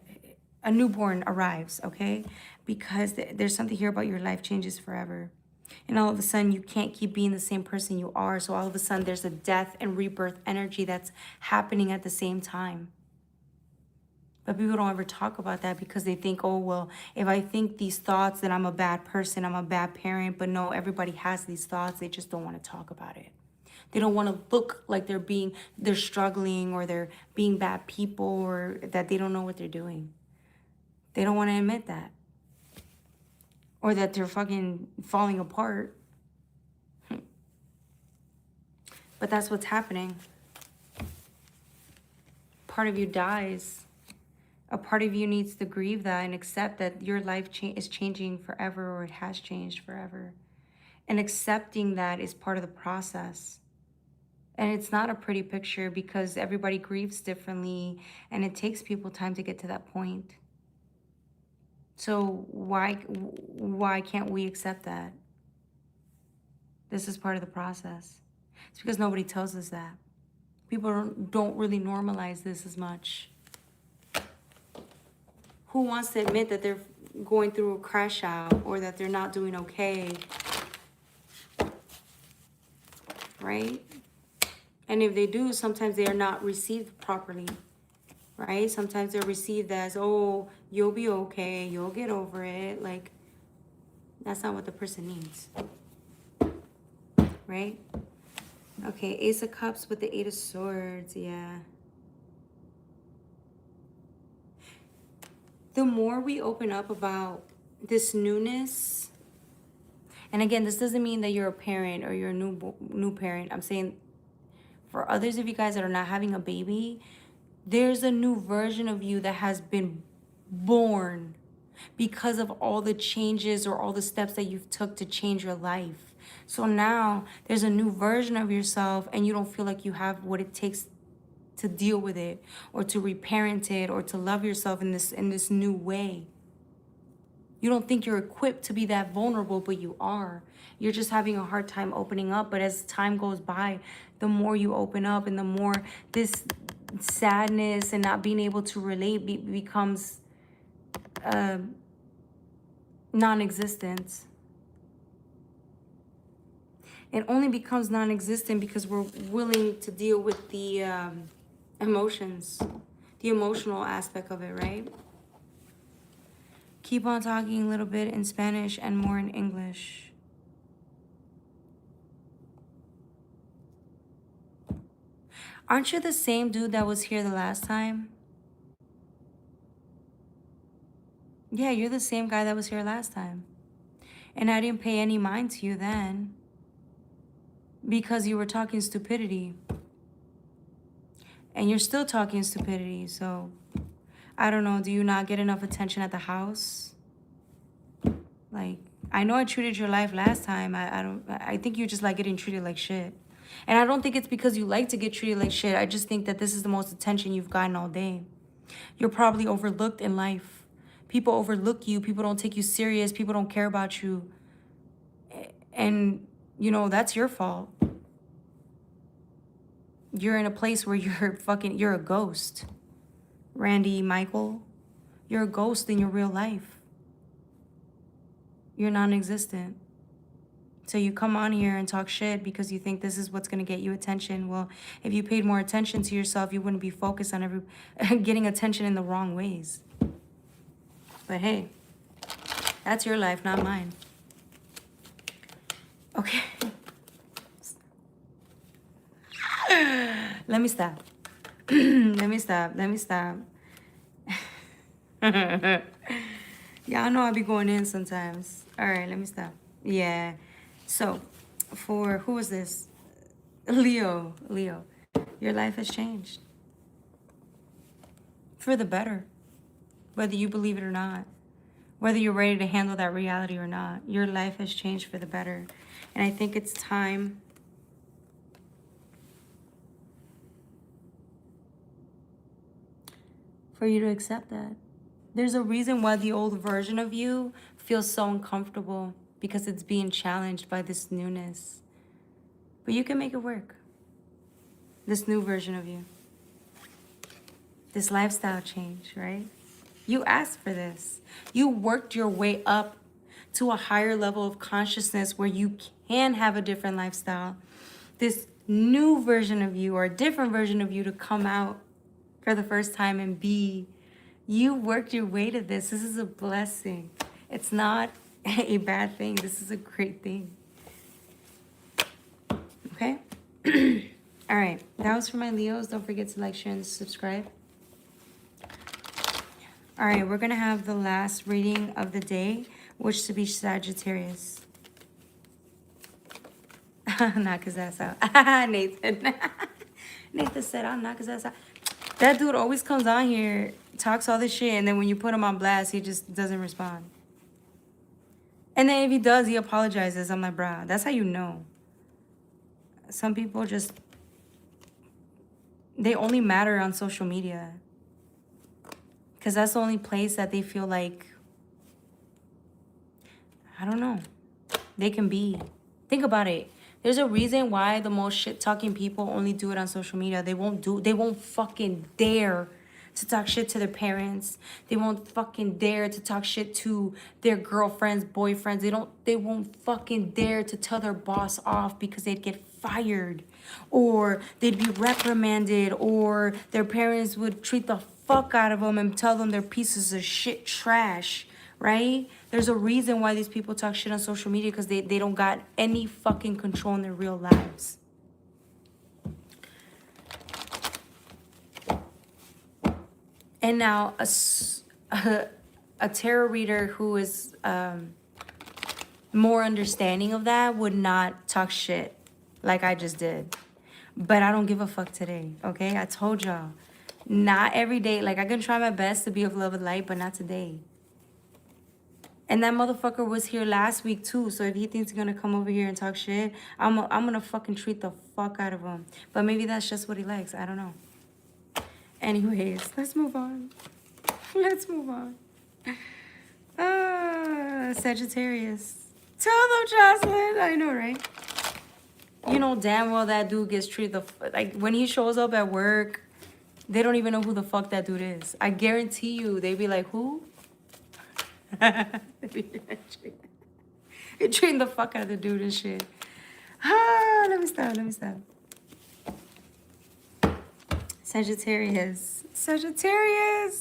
a newborn arrives, okay? Because there's something here about your life changes forever. And all of a sudden, you can't keep being the same person you are. So all of a sudden, there's a death and rebirth energy that's happening at the same time. But people don't ever talk about that because they think, oh, well, if I think these thoughts, then I'm a bad person, I'm a bad parent. But no, everybody has these thoughts. They just don't want to talk about it. They don't want to look like they're struggling or they're being bad people or that they don't know what they're doing. They don't want to admit that. Or that they're fucking falling apart. But that's what's happening. part of you dies, a part of you needs to grieve that and accept that your life is changing forever, or it has changed forever. And accepting that is part of the process. And it's not a pretty picture because everybody grieves differently and it takes people time to get to that point. So why can't we accept that? This is part of the process. It's because nobody tells us that. People don't really normalize this as much. Who wants to admit that they're going through a crash out or that they're not doing okay? Right? And if they do, sometimes they are not received properly, right? Sometimes they're received as, oh, you'll be okay, you'll get over it. Like, that's not what the person needs, right? Okay, Ace of Cups with the Eight of Swords, yeah. The more we open up about this newness, and again, this doesn't mean that you're a parent or you're a new parent. I'm saying for others of you guys that are not having a baby, there's a new version of you that has been born because of all the changes or all the steps that you've took to change your life. So now there's a new version of yourself and you don't feel like you have what it takes to deal with it or to reparent it or to love yourself in this new way. You don't think you're equipped to be that vulnerable, but you are. You're just having a hard time opening up. But as time goes by, the more you open up and the more this sadness and not being able to relate becomes non-existent. It only becomes non-existent because we're willing to deal with the emotions, the emotional aspect of it, right? Keep on talking a little bit in Spanish and more in English. Aren't you the same dude that was here the last time? Yeah, you're the same guy that was here last time. And I didn't pay any mind to you then because you were talking stupidity. And you're still talking stupidity, so I don't know, do you not get enough attention at the house? Like, I know I treated your life last time. I think you just like getting treated like shit. And I don't think it's because you like to get treated like shit. I just think that this is the most attention you've gotten all day. You're probably overlooked in life. People overlook you. People don't take you serious. People don't care about you. And, you know, that's your fault. You're in a place where you're a ghost. Randy, Michael, you're a ghost in your real life. You're non-existent. So you come on here and talk shit because you think this is what's going to get you attention. Well, if you paid more attention to yourself, you wouldn't be focused on getting attention in the wrong ways. But hey, that's your life, not mine. Okay. Let me stop. Let me stop. Y'all know I be going in sometimes. All right, let me stop. Yeah. So, who was this? Leo. Your life has changed. For the better. Whether you believe it or not. Whether you're ready to handle that reality or not. Your life has changed for the better. And I think it's time for you to accept that. There's a reason why the old version of you feels so uncomfortable, because it's being challenged by this newness. But you can make it work. This new version of you. This lifestyle change, right? You asked for this. You worked your way up to a higher level of consciousness where you can have a different lifestyle. This new version of you or a different version of you to come out for the first time and be. You worked your way to this. This is a blessing. It's not a bad thing. This is a great thing. Okay? All right. That was for my Leos. Don't forget to like, share, and subscribe. All right. We're going to have the last reading of the day, which to be Sagittarius. Knock his ass out. Nathan. Nathan said, I'll knock his ass out. That dude always comes on here, talks all this shit, and then when you put him on blast, he just doesn't respond. And then if he does, he apologizes. I'm like, bruh, that's how you know. Some people just, they only matter on social media. Because that's the only place that they feel like, I don't know, they can be. Think about it. There's a reason why the most shit-talking people only do it on social media. They won't fucking dare to talk shit to their parents. They won't fucking dare to talk shit to their girlfriends, boyfriends. They won't fucking dare to tell their boss off because they'd get fired. Or they'd be reprimanded, or their parents would treat the fuck out of them and tell them they're pieces of shit trash, right? There's a reason why these people talk shit on social media, because they don't got any fucking control in their real lives. And now a tarot reader who is more understanding of that would not talk shit like I just did. But I don't give a fuck today, okay? I told y'all. Not every day. Like, I can try my best to be of love and light, but not today. And that motherfucker was here last week too. So if he thinks he's gonna come over here and talk shit, I'm gonna fucking treat the fuck out of him. But maybe that's just what he likes. I don't know. Anyways, let's move on. Let's move on. Sagittarius. Tell them, Jocelyn. I know, right? You know damn well that dude gets treated like when he shows up at work, they don't even know who the fuck that dude is. I guarantee you, they be like, who? You're treating the fuck out of the dude and shit. Let me stop. Sagittarius,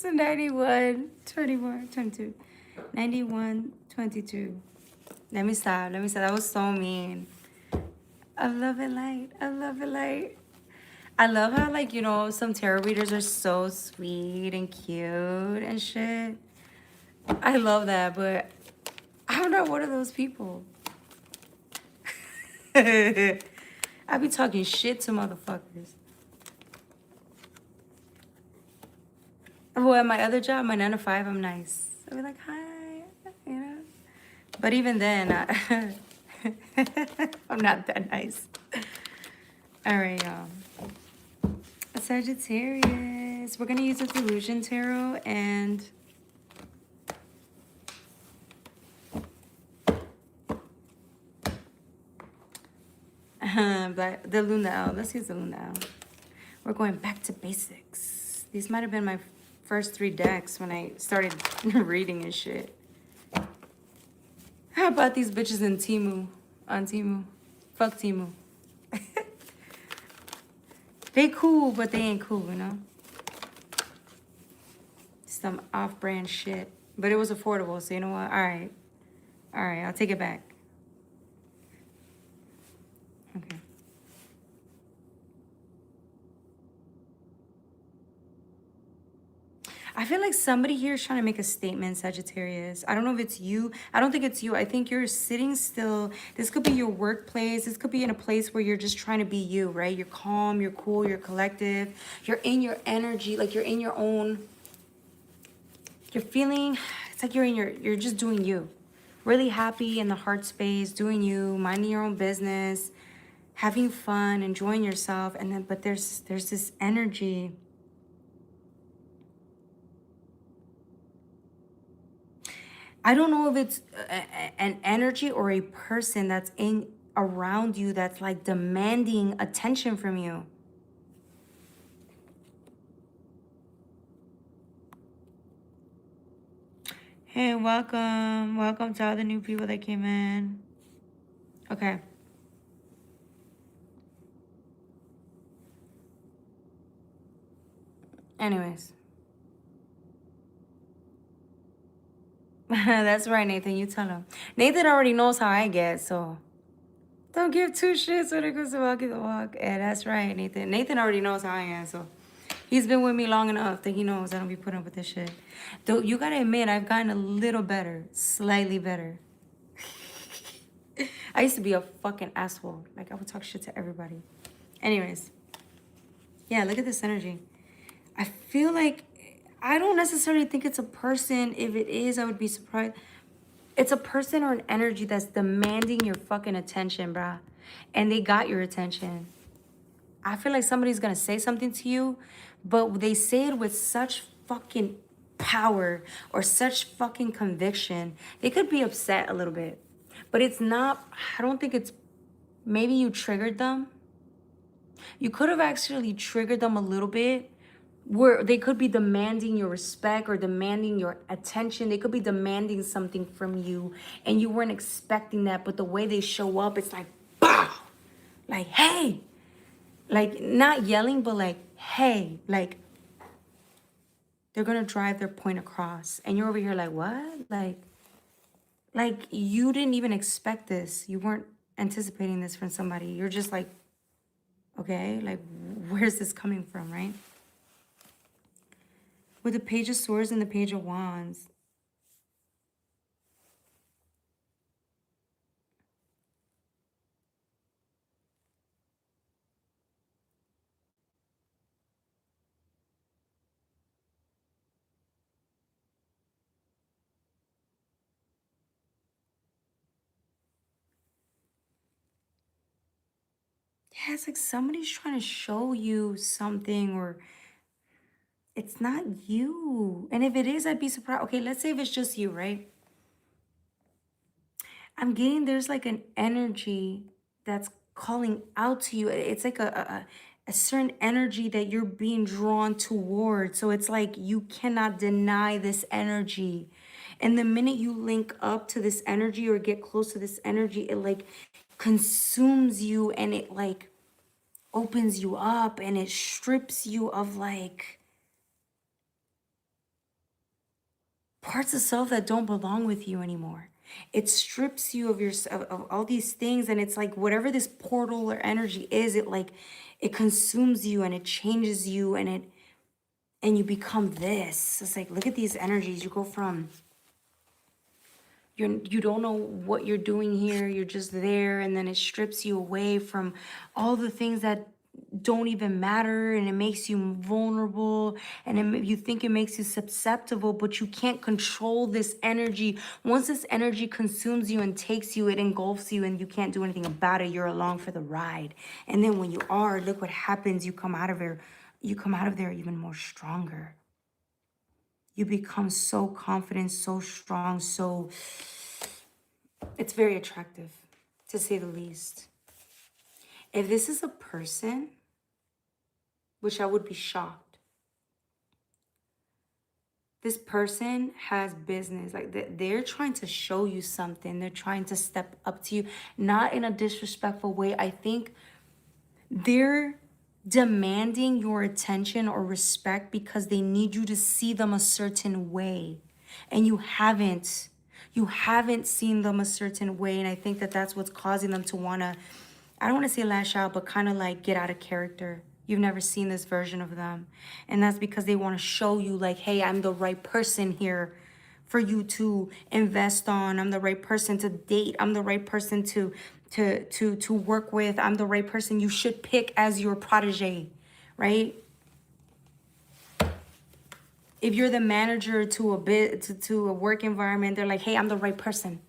91, 21, 22, 91, 22. Let me stop. That was so mean. I love it light. I love how, like, you know, some tarot readers are so sweet and cute and shit. I love that, but I'm not one of those people. I be talking shit to motherfuckers. Well, at my other job, my 9 to 5, I'm nice. I be like, hi, you know. But even then, I'm not that nice. All right, y'all. Sagittarius. We're gonna use the Delusion Tarot and but the Luna L. Let's use the Luna L. We're going back to basics. These might have been my first 3 decks when I started reading and shit. How about these bitches in Temu? On Temu. Fuck Temu. They cool, but they ain't cool, you know? Some off-brand shit. But it was affordable, so you know what? All right, I'll take it back. Okay. I feel like somebody here is trying to make a statement, Sagittarius. I don't know if it's you. I don't think it's you. I think you're sitting still. This could be your workplace. This could be in a place where you're just trying to be you, right? You're calm, you're cool, you're collective. You're in your energy, like you're in your own. You're feeling, it's like you're just doing you. Really happy in the heart space, doing you, minding your own business, having fun, enjoying yourself. And then, but there's this energy. I don't know if it's an energy or a person that's in around you that's like demanding attention from you. Hey, welcome. Welcome to all the new people that came in. Okay. Anyways. That's right, Nathan. You tell him. Nathan already knows how I get, so don't give 2 shits when it comes to walking the walk. Yeah, that's right, Nathan. Nathan already knows how I am, so he's been with me long enough that he knows I don't be putting up with this shit. Though you gotta admit, I've gotten a little better, slightly better. I used to be a fucking asshole. Like, I would talk shit to everybody. Anyways, yeah, look at this energy. I feel like, I don't necessarily think it's a person. If it is, I would be surprised. It's a person or an energy that's demanding your fucking attention, bruh. And they got your attention. I feel like somebody's gonna say something to you, but they say it with such fucking power or such fucking conviction. They could be upset a little bit, but it's not, I don't think it's, maybe you triggered them. You could have actually triggered them a little bit, where they could be demanding your respect or demanding your attention. They could be demanding something from you and you weren't expecting that, but the way they show up, it's like, bow, like, hey, like not yelling, but like, hey, like they're gonna drive their point across and you're over here like, what? Like you didn't even expect this. You weren't anticipating this from somebody. You're just like, okay, like where's this coming from, right? With the Page of Swords and the Page of Wands, yeah, it's like somebody's trying to show you something, or it's not you. And if it is, I'd be surprised. Okay, let's say if it's just you, right? I'm getting there's like an energy that's calling out to you. It's like a certain energy that you're being drawn toward. So it's like you cannot deny this energy. And the minute you link up to this energy or get close to this energy, it like consumes you and it like opens you up and it strips you of like parts of self that don't belong with you anymore. It strips you of your of all these things, and it's like whatever this portal or energy is, it like it consumes you and it changes you and you become this. It's like, look at these energies. You go from you don't know what you're doing here, you're just there, and then it strips you away from all the things that don't even matter, and it makes you vulnerable, and you think it makes you susceptible, but you can't control this energy. Once this energy consumes you and takes you, it engulfs you and you can't do anything about it. You're along for the ride. And then when you are, look what happens. You come out of there even more stronger. You become so confident, so strong, so it's very attractive, to say the least. If this is a person, which I would be shocked, this person has business. Like they're trying to show you something. They're trying to step up to you, not in a disrespectful way. I think they're demanding your attention or respect because they need you to see them a certain way. And you haven't seen them a certain way. And I think that that's what's causing them to want to, I don't want to say lash out, but kind of like get out of character. You've never seen this version of them. And that's because they want to show you like, hey, I'm the right person here for you to invest on. I'm the right person to date. I'm the right person to work with. I'm the right person you should pick as your protege, right? If you're the manager to a work environment, they're like, hey, I'm the right person.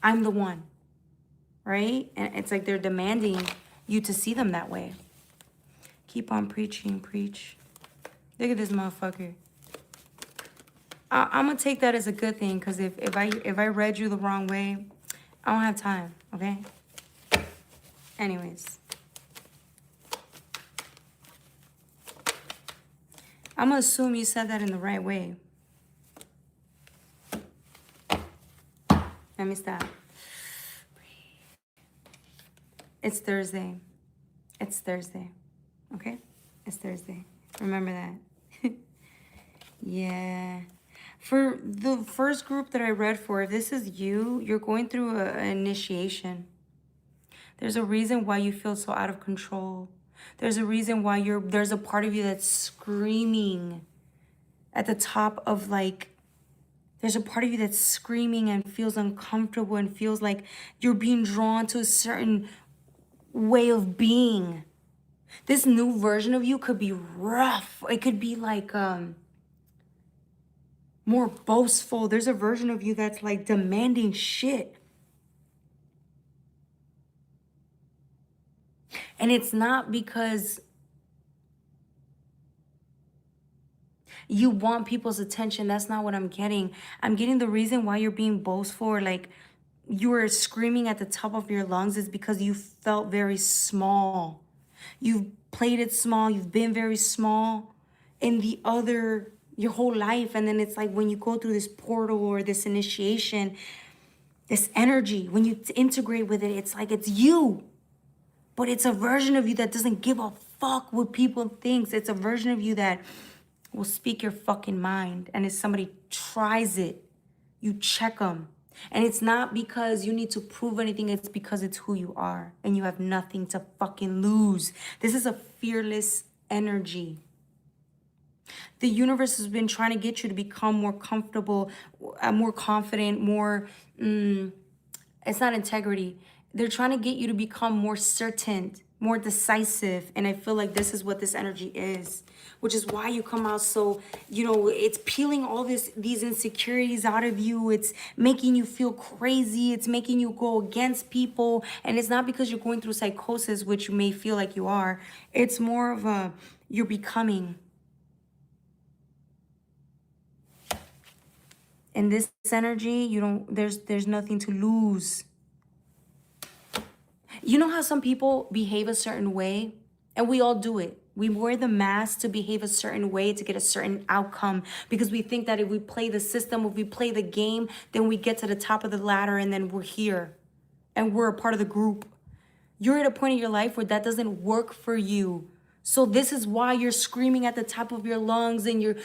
I'm the one, right? And it's like they're demanding you to see them that way. Keep on preaching, preach. Look at this motherfucker. I'm gonna take that as a good thing, because if I read you the wrong way, I don't have time, okay? Anyways. I'm gonna assume you said that in the right way. Let me stop. It's Thursday. It's Thursday, okay? It's Thursday. Remember that. Yeah. For the first group that I read for, if this is you, you're going through an initiation. There's a reason why you feel so out of control. There's a reason why there's a part of you that's screaming at the top of like, there's a part of you that's screaming and feels uncomfortable and feels like you're being drawn to a certain way of being. This new version of you could be rough. It could be like more boastful. There's a version of you that's like demanding shit. And it's not because you want people's attention. That's not what I'm getting. I'm getting the reason why you're being boastful, or like you are screaming at the top of your lungs, is because you felt very small. You've played it small. You've been very small in your whole life. And then it's like when you go through this portal or this initiation, this energy, when you integrate with it, it's like it's you. But it's a version of you that doesn't give a fuck what people think. It's a version of you that will speak your fucking mind. And if somebody tries it, you check them. And it's not because you need to prove anything. It's because it's who you are. And you have nothing to fucking lose. This is a fearless energy. The universe has been trying to get you to become more comfortable, more confident, more... it's not integrity. They're trying to get you to become more certain, more decisive. And I feel like this is what this energy is, which is why you come out so, it's peeling all these insecurities out of you. It's making you feel crazy. It's making you go against people. And it's not because you're going through psychosis, which you may feel like you are. It's more of you're becoming. In this energy, there's nothing to lose. You know how some people behave a certain way? And we all do it. We wear the mask to behave a certain way to get a certain outcome, because we think that if we play the system, if we play the game, then we get to the top of the ladder and then we're here and we're a part of the group. You're at a point in your life where that doesn't work for you. So this is why you're screaming at the top of your lungs and you're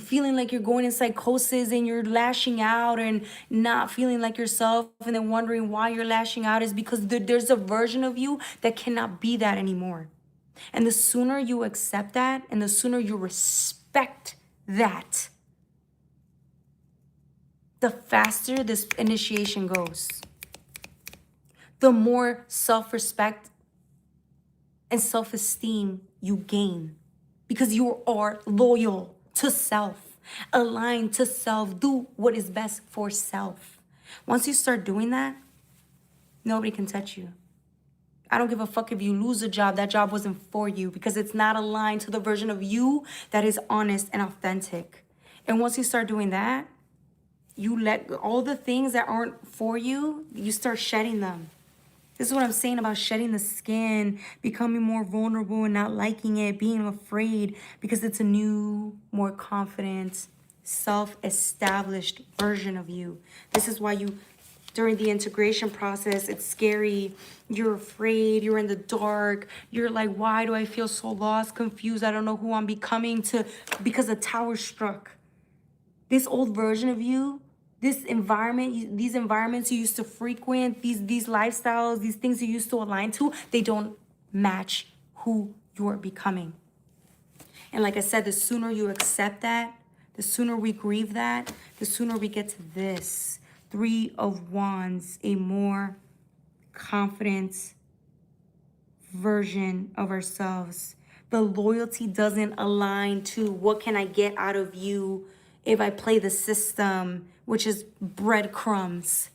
feeling like you're going in psychosis and you're lashing out and not feeling like yourself, and then wondering why you're lashing out is because there's a version of you that cannot be that anymore. And the sooner you accept that and the sooner you respect that, the faster this initiation goes. The more self-respect and self-esteem you gain, because you are loyal to self, aligned to self, do what is best for self. Once you start doing that, nobody can touch you. I don't give a fuck if you lose a job. That job wasn't for you because it's not aligned to the version of you that is honest and authentic. And once you start doing that, you let all the things that aren't for you, you start shedding them. This is what I'm saying about shedding the skin, becoming more vulnerable and not liking it, being afraid, because it's a new, more confident, self-established version of you. This is why during the integration process, it's scary. You're afraid. You're in the dark. You're like, why do I feel so lost, confused? I don't know who I'm becoming because the tower struck. This old version of you, this environment, these environments you used to frequent, these lifestyles, these things you used to align to, they don't match who you're becoming. And like I said, the sooner you accept that, the sooner we grieve that, the sooner we get to this. 3 of Wands, a more confident version of ourselves. The loyalty doesn't align to what can I get out of you if I play the system, which is breadcrumbs.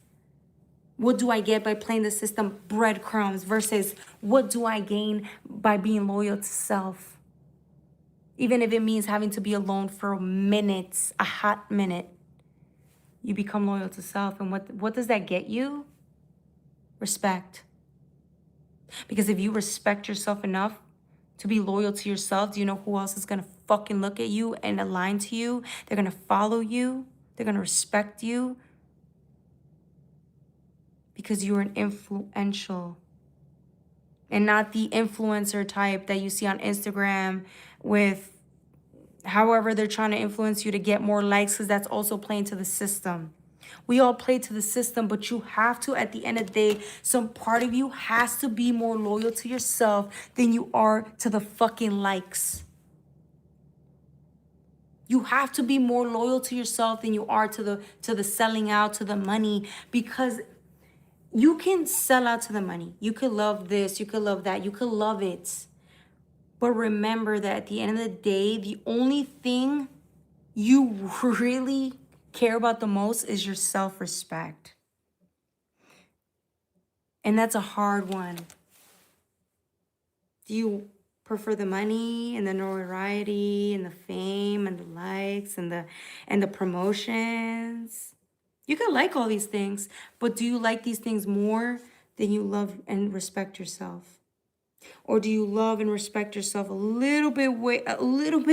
What do I get by playing the system? Breadcrumbs. Versus what do I gain by being loyal to self? Even if it means having to be alone for minutes, a hot minute, you become loyal to self. And what does that get you? Respect. Because if you respect yourself enough to be loyal to yourself, do you know who else is going to fucking look at you and align to you? They're going to follow you. They're going to respect you. Because you're an influential. And not the influencer type that you see on Instagram with however they're trying to influence you to get more likes, because that's also playing to the system. We all play to the system, but you have to, at the end of the day, some part of you has to be more loyal to yourself than you are to the fucking likes. You have to be more loyal to yourself than you are to the selling out, to the money, because you can sell out to the money. You could love this, you could love that, you could love it. But remember that at the end of the day, the only thing you really care about the most is your self-respect. And that's a hard one. Do you prefer the money and the notoriety and the fame and the likes and the promotions? You can like all these things, but do you like these things more than you love and respect yourself? Or do you love and respect yourself a little bit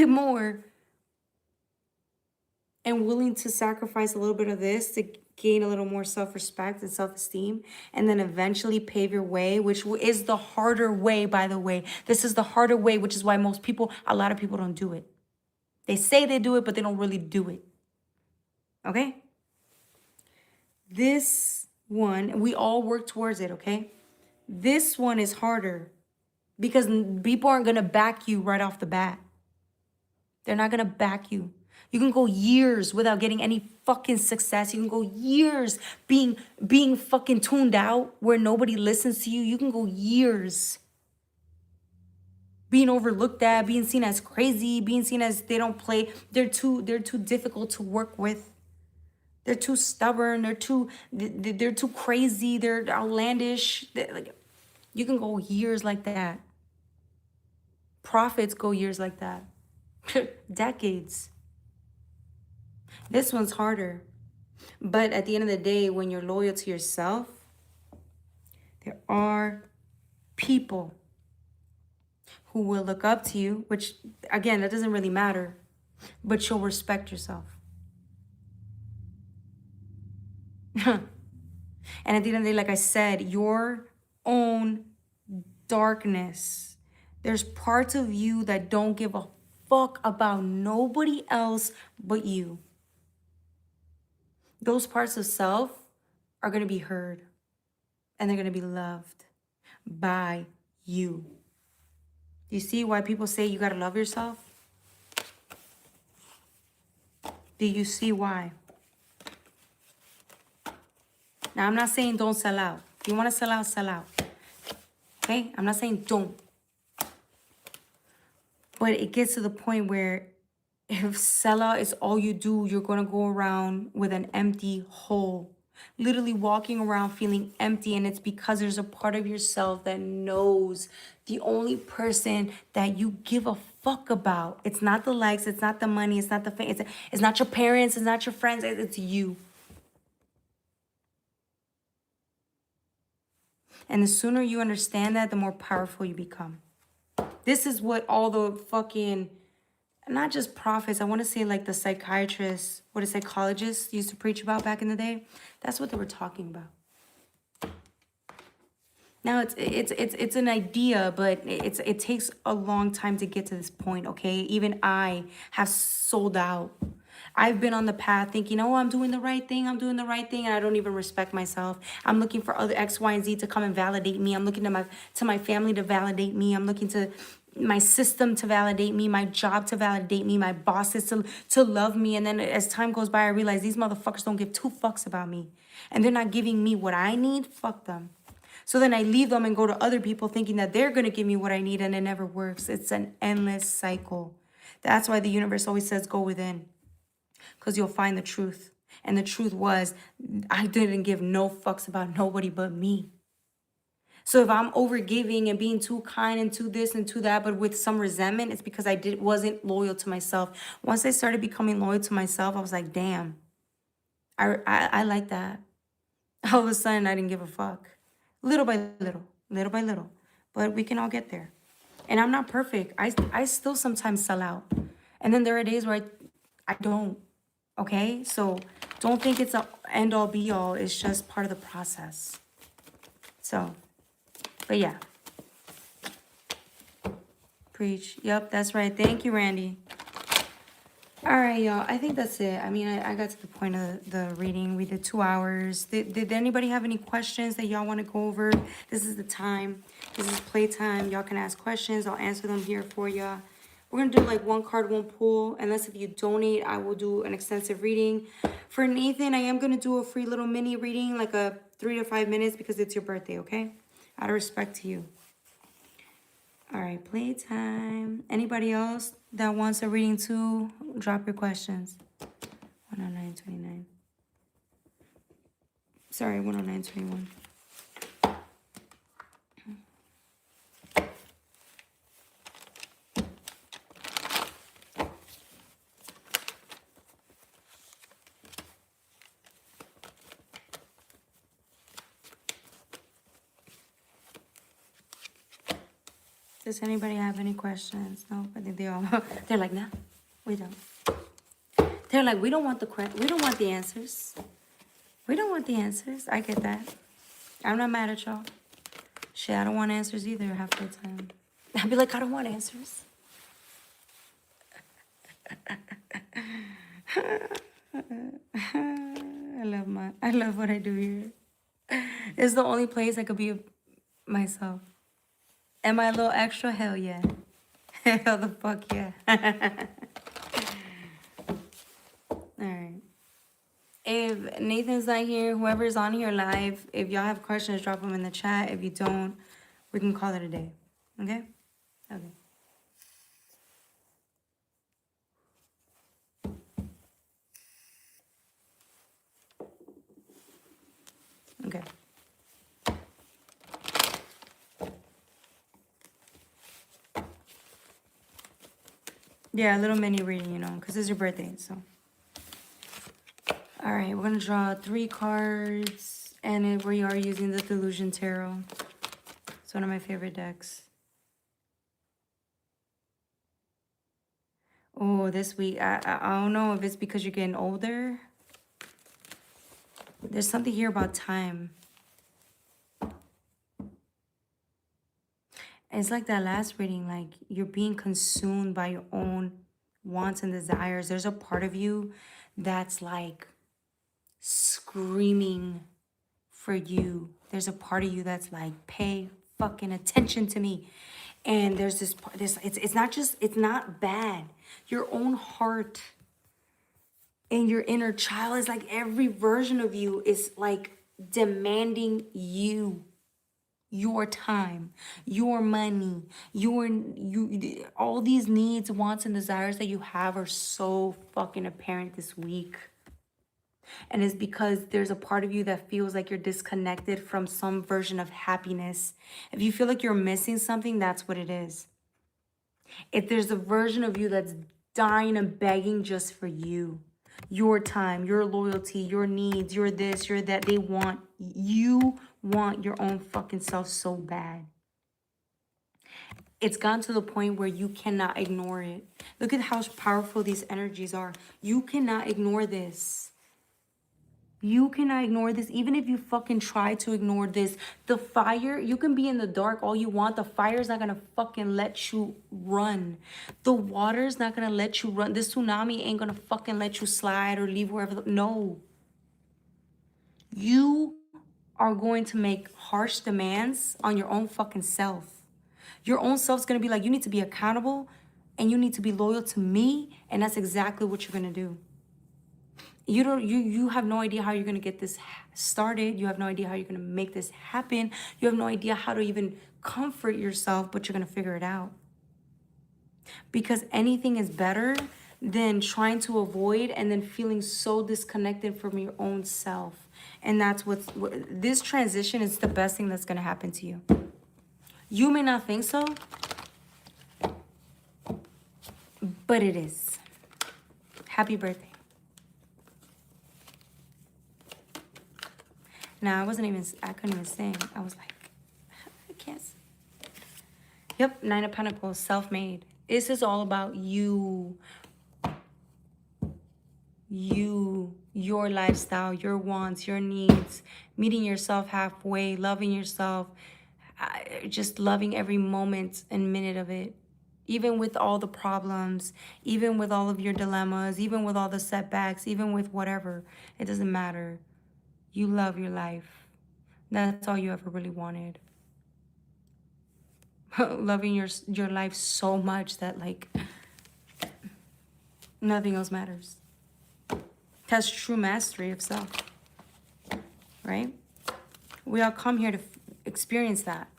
more, and willing to sacrifice a little bit of this to gain a little more self-respect and self-esteem, and then eventually pave your way, which is the harder way, by the way. This is the harder way, which is why a lot of people don't do it. They say they do it, but they don't really do it. Okay? This one, we all work towards it, okay? This one is harder because people aren't going to back you right off the bat. They're not going to back you. You can go years without getting any fucking success. You can go years being fucking tuned out where nobody listens to you. You can go years being overlooked at, being seen as crazy, being seen as they don't play. They're too difficult to work with. They're too stubborn. They're too crazy. They're outlandish. You can go years like that. Prophets go years like that. Decades. This one's harder. But at the end of the day, when you're loyal to yourself, there are people who will look up to you, which, again, that doesn't really matter, but you'll respect yourself. And at the end of the day, like I said, your own darkness. There's parts of you that don't give a fuck about nobody else but you. Those parts of self are going to be heard, and they're going to be loved by you. Do you see why people say you got to love yourself? Do you see why? Now, I'm not saying don't sell out. If you want to sell out, sell out. Okay? I'm not saying don't. But it gets to the point where if sellout is all you do, you're going to go around with an empty hole. Literally walking around feeling empty, and it's because there's a part of yourself that knows the only person that you give a fuck about. It's not the likes, it's not the money, it's not the fame, it's not your parents, it's not your friends, it's you. And the sooner you understand that, the more powerful you become. This is what all the fucking, not just prophets, I want to say like the psychiatrists, psychologists used to preach about back in the day. That's what they were talking about. Now it's an idea, but it takes a long time to get to this point, okay? Even I have sold out. I've been on the path thinking, oh, I'm doing the right thing, and I don't even respect myself. I'm looking for other X, Y, and Z to come and validate me. I'm looking to my family to validate me. I'm looking to my system to validate me, my job to validate me, my bosses to love me. And then as time goes by, I realize these motherfuckers don't give two fucks about me. And they're not giving me what I need. Fuck them. So then I leave them and go to other people thinking that they're going to give me what I need, and it never works. It's an endless cycle. That's why the universe always says go within, because you'll find the truth. And the truth was, I didn't give no fucks about nobody but me. So if I'm overgiving and being too kind and too this and too that, but with some resentment, it's because I wasn't loyal to myself. Once I started becoming loyal to myself, I was like, damn, I like that. All of a sudden, I didn't give a fuck. Little by little. But we can all get there. And I'm not perfect. I still sometimes sell out. And then there are days where I don't. Okay? So don't think it's an end-all, be-all. It's just part of the process. So, but yeah. Preach. Yep, that's right. Thank you, Randy. All right, y'all. I think that's it. I mean, I got to the point of the reading. We did 2 hours. Did anybody have any questions that y'all want to go over? This is the time. This is playtime. Y'all can ask questions. I'll answer them here for y'all. We're going to do like one card, one pull. Unless if you donate, I will do an extensive reading. For Nathan, I am going to do a free little mini reading, like a 3 to 5 minutes, because it's your birthday, okay? Out of respect to you. All right, playtime. Anybody else that wants a reading too, drop your questions. 109.29. Sorry, 109.21. Does anybody have any questions? No, I think they all, they're like, no, we don't. They're like, we don't want the answers. We don't want the answers. I get that. I'm not mad at y'all. Shit, I don't want answers either half the time. I'd be like, I don't want answers. I love what I do here. It's the only place I could be myself. Am I a little extra? Hell yeah. Hell the fuck yeah. Alright. If Nathan's not here, whoever's on here live, if y'all have questions, drop them in the chat. If you don't, we can call it a day. Okay? Okay. Okay. Yeah, a little mini reading, you know, because it's your birthday, so. All right, we're going to draw 3 cards, and we are using the Delusion Tarot. It's one of my favorite decks. Oh, this week, I don't know if it's because you're getting older. There's something here about time. It's like that last reading, like you're being consumed by your own wants and desires. There's a part of you that's like screaming for you. There's a part of you that's like, pay fucking attention to me. And there's this part, it's not bad. Your own heart and your inner child is like every version of you is like demanding you. Your time, your money, all these needs, wants, and desires that you have are so fucking apparent this week. And it's because there's a part of you that feels like you're disconnected from some version of happiness. If you feel like you're missing something, that's what it is. If there's a version of you that's dying and begging just for you, your time, your loyalty, your needs, your this, your that, you want your own fucking self so bad. It's gotten to the point where you cannot ignore it. Look at how powerful these energies are. You cannot ignore this. You cannot ignore this. Even if you fucking try to ignore this, the fire, you can be in the dark all you want. The fire's not gonna fucking let you run. The water's not gonna let you run. This tsunami ain't gonna fucking let you slide or leave wherever. No. You are going to make harsh demands on your own fucking self. Your own self's gonna be like, you need to be accountable and you need to be loyal to me. And that's exactly what you're gonna do. You have no idea how you're going to get this started. You have no idea how you're going to make this happen. You have no idea how to even comfort yourself, but you're going to figure it out. Because anything is better than trying to avoid and then feeling so disconnected from your own self. And that's this transition is the best thing that's going to happen to you. You may not think so, but it is. Happy birthday. Now, I couldn't even sing. I was like, I can't sing. Yep, 9 of Pentacles, self-made. This is all about you. You, your lifestyle, your wants, your needs, meeting yourself halfway, loving yourself, just loving every moment and minute of it. Even with all the problems, even with all of your dilemmas, even with all the setbacks, even with whatever, it doesn't matter. You love your life. That's all you ever really wanted. Loving your life so much that like nothing else matters. That's true mastery of self, right? We all come here to experience that.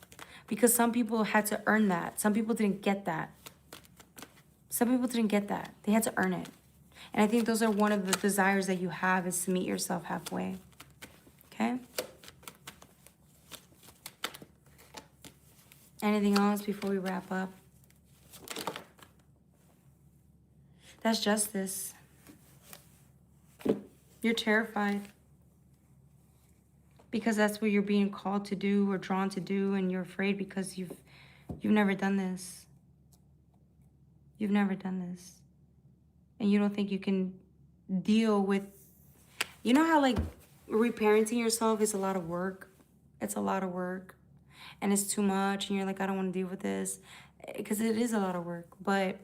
Because some people had to earn that. Some people didn't get that. Some people didn't get that. They had to earn it. And I think those are one of the desires that you have, is to meet yourself halfway. Okay? Anything else before we wrap up? That's justice. You're terrified. Because that's what you're being called to do or drawn to do, and you're afraid because you've never done this. You've never done this. And you don't think you can deal with, you know how like reparenting yourself is a lot of work? It's a lot of work. And it's too much, and you're like, I don't want to deal with this. Because it is a lot of work. But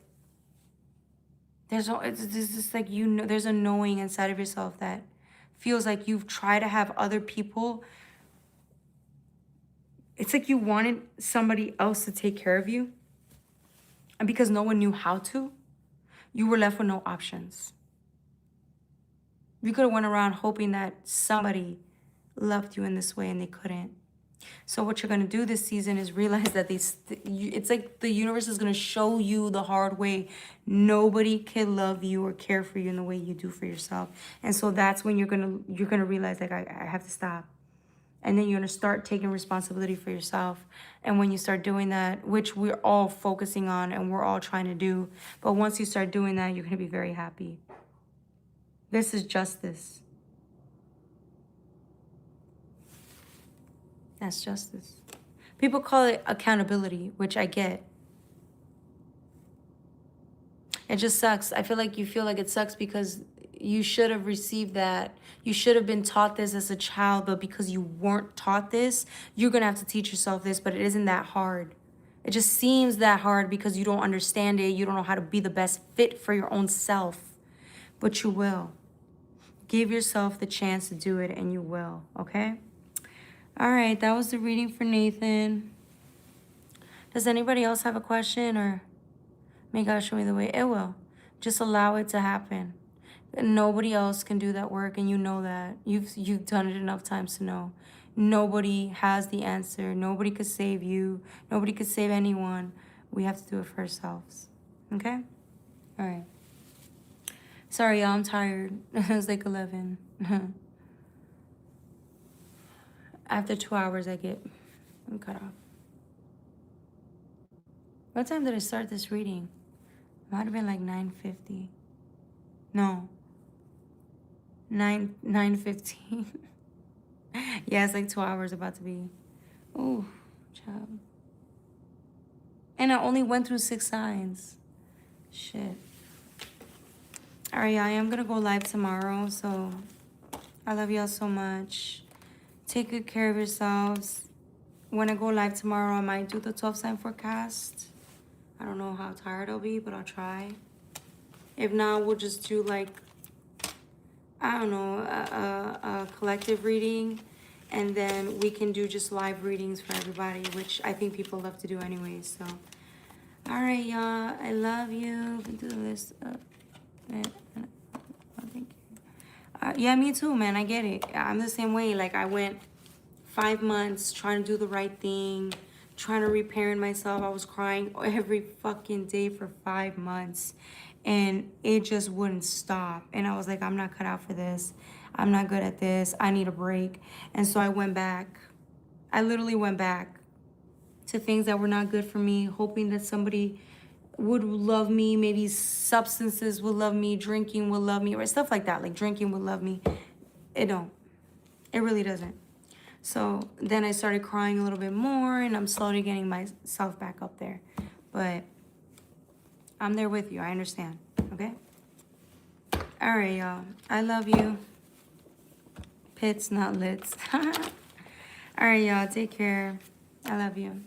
it's just like, you know, there's a knowing inside of yourself that feels like you've tried to have other people. It's like you wanted somebody else to take care of you. And because no one knew how to, you were left with no options. You could have went around hoping that somebody loved you in this way, and they couldn't. So what you're going to do this season is realize that it's like the universe is going to show you the hard way. Nobody can love you or care for you in the way you do for yourself. And so that's when you're going to realize, like, I have to stop. And then you're going to start taking responsibility for yourself. And when you start doing that, which we're all focusing on and we're all trying to do, but once you start doing that, you're going to be very happy. This is justice. That's justice. People call it accountability, which I get. It just sucks. I feel like you feel like it sucks because you should have received that. You should have been taught this as a child, but because you weren't taught this, you're going to have to teach yourself this, but it isn't that hard. It just seems that hard because you don't understand it. You don't know how to be the best fit for your own self, but you will. Give yourself the chance to do it, and you will, okay? All right, that was the reading for Nathan. Does anybody else have a question, or may God show me the way? It will. Just allow it to happen. And nobody else can do that work, and you know that. You've done it enough times to know. Nobody has the answer. Nobody could save you. Nobody could save anyone. We have to do it for ourselves. Okay? All right. Sorry, y'all, I'm tired. It's like 11. After 2 hours, I'm cut off. What time did I start this reading? It might have been like 9:50. No. 9:15. Yeah, it's like 2 hours about to be. Ooh, child. And I only went through 6 signs. Shit. All right, I am going to go live tomorrow, so I love y'all so much. Take good care of yourselves. When I go live tomorrow, I might do the 12-sign forecast. I don't know how tired I'll be, but I'll try. If not, we'll just do like, I don't know, a collective reading. And then we can do just live readings for everybody, which I think people love to do anyway. So, all right, y'all. I love you. Do this. Thank you. Yeah, me too, man. I get it. I'm the same way. Like, I went 5 months trying to do the right thing, trying to reparent myself. I was crying every fucking day for 5 months, and it just wouldn't stop. And I was like, I'm not cut out for this. I'm not good at this. I need a break. And so I went back. I literally went back to things that were not good for me, hoping that somebody would love me, maybe substances would love me, drinking would love me, or stuff like that. Like, drinking would love me. It don't. It really doesn't. So then I started crying a little bit more, and I'm slowly getting myself back up there. But I'm there with you. I understand. Okay? All right, y'all. I love you. Pits, not lits. All right, y'all. Take care. I love you.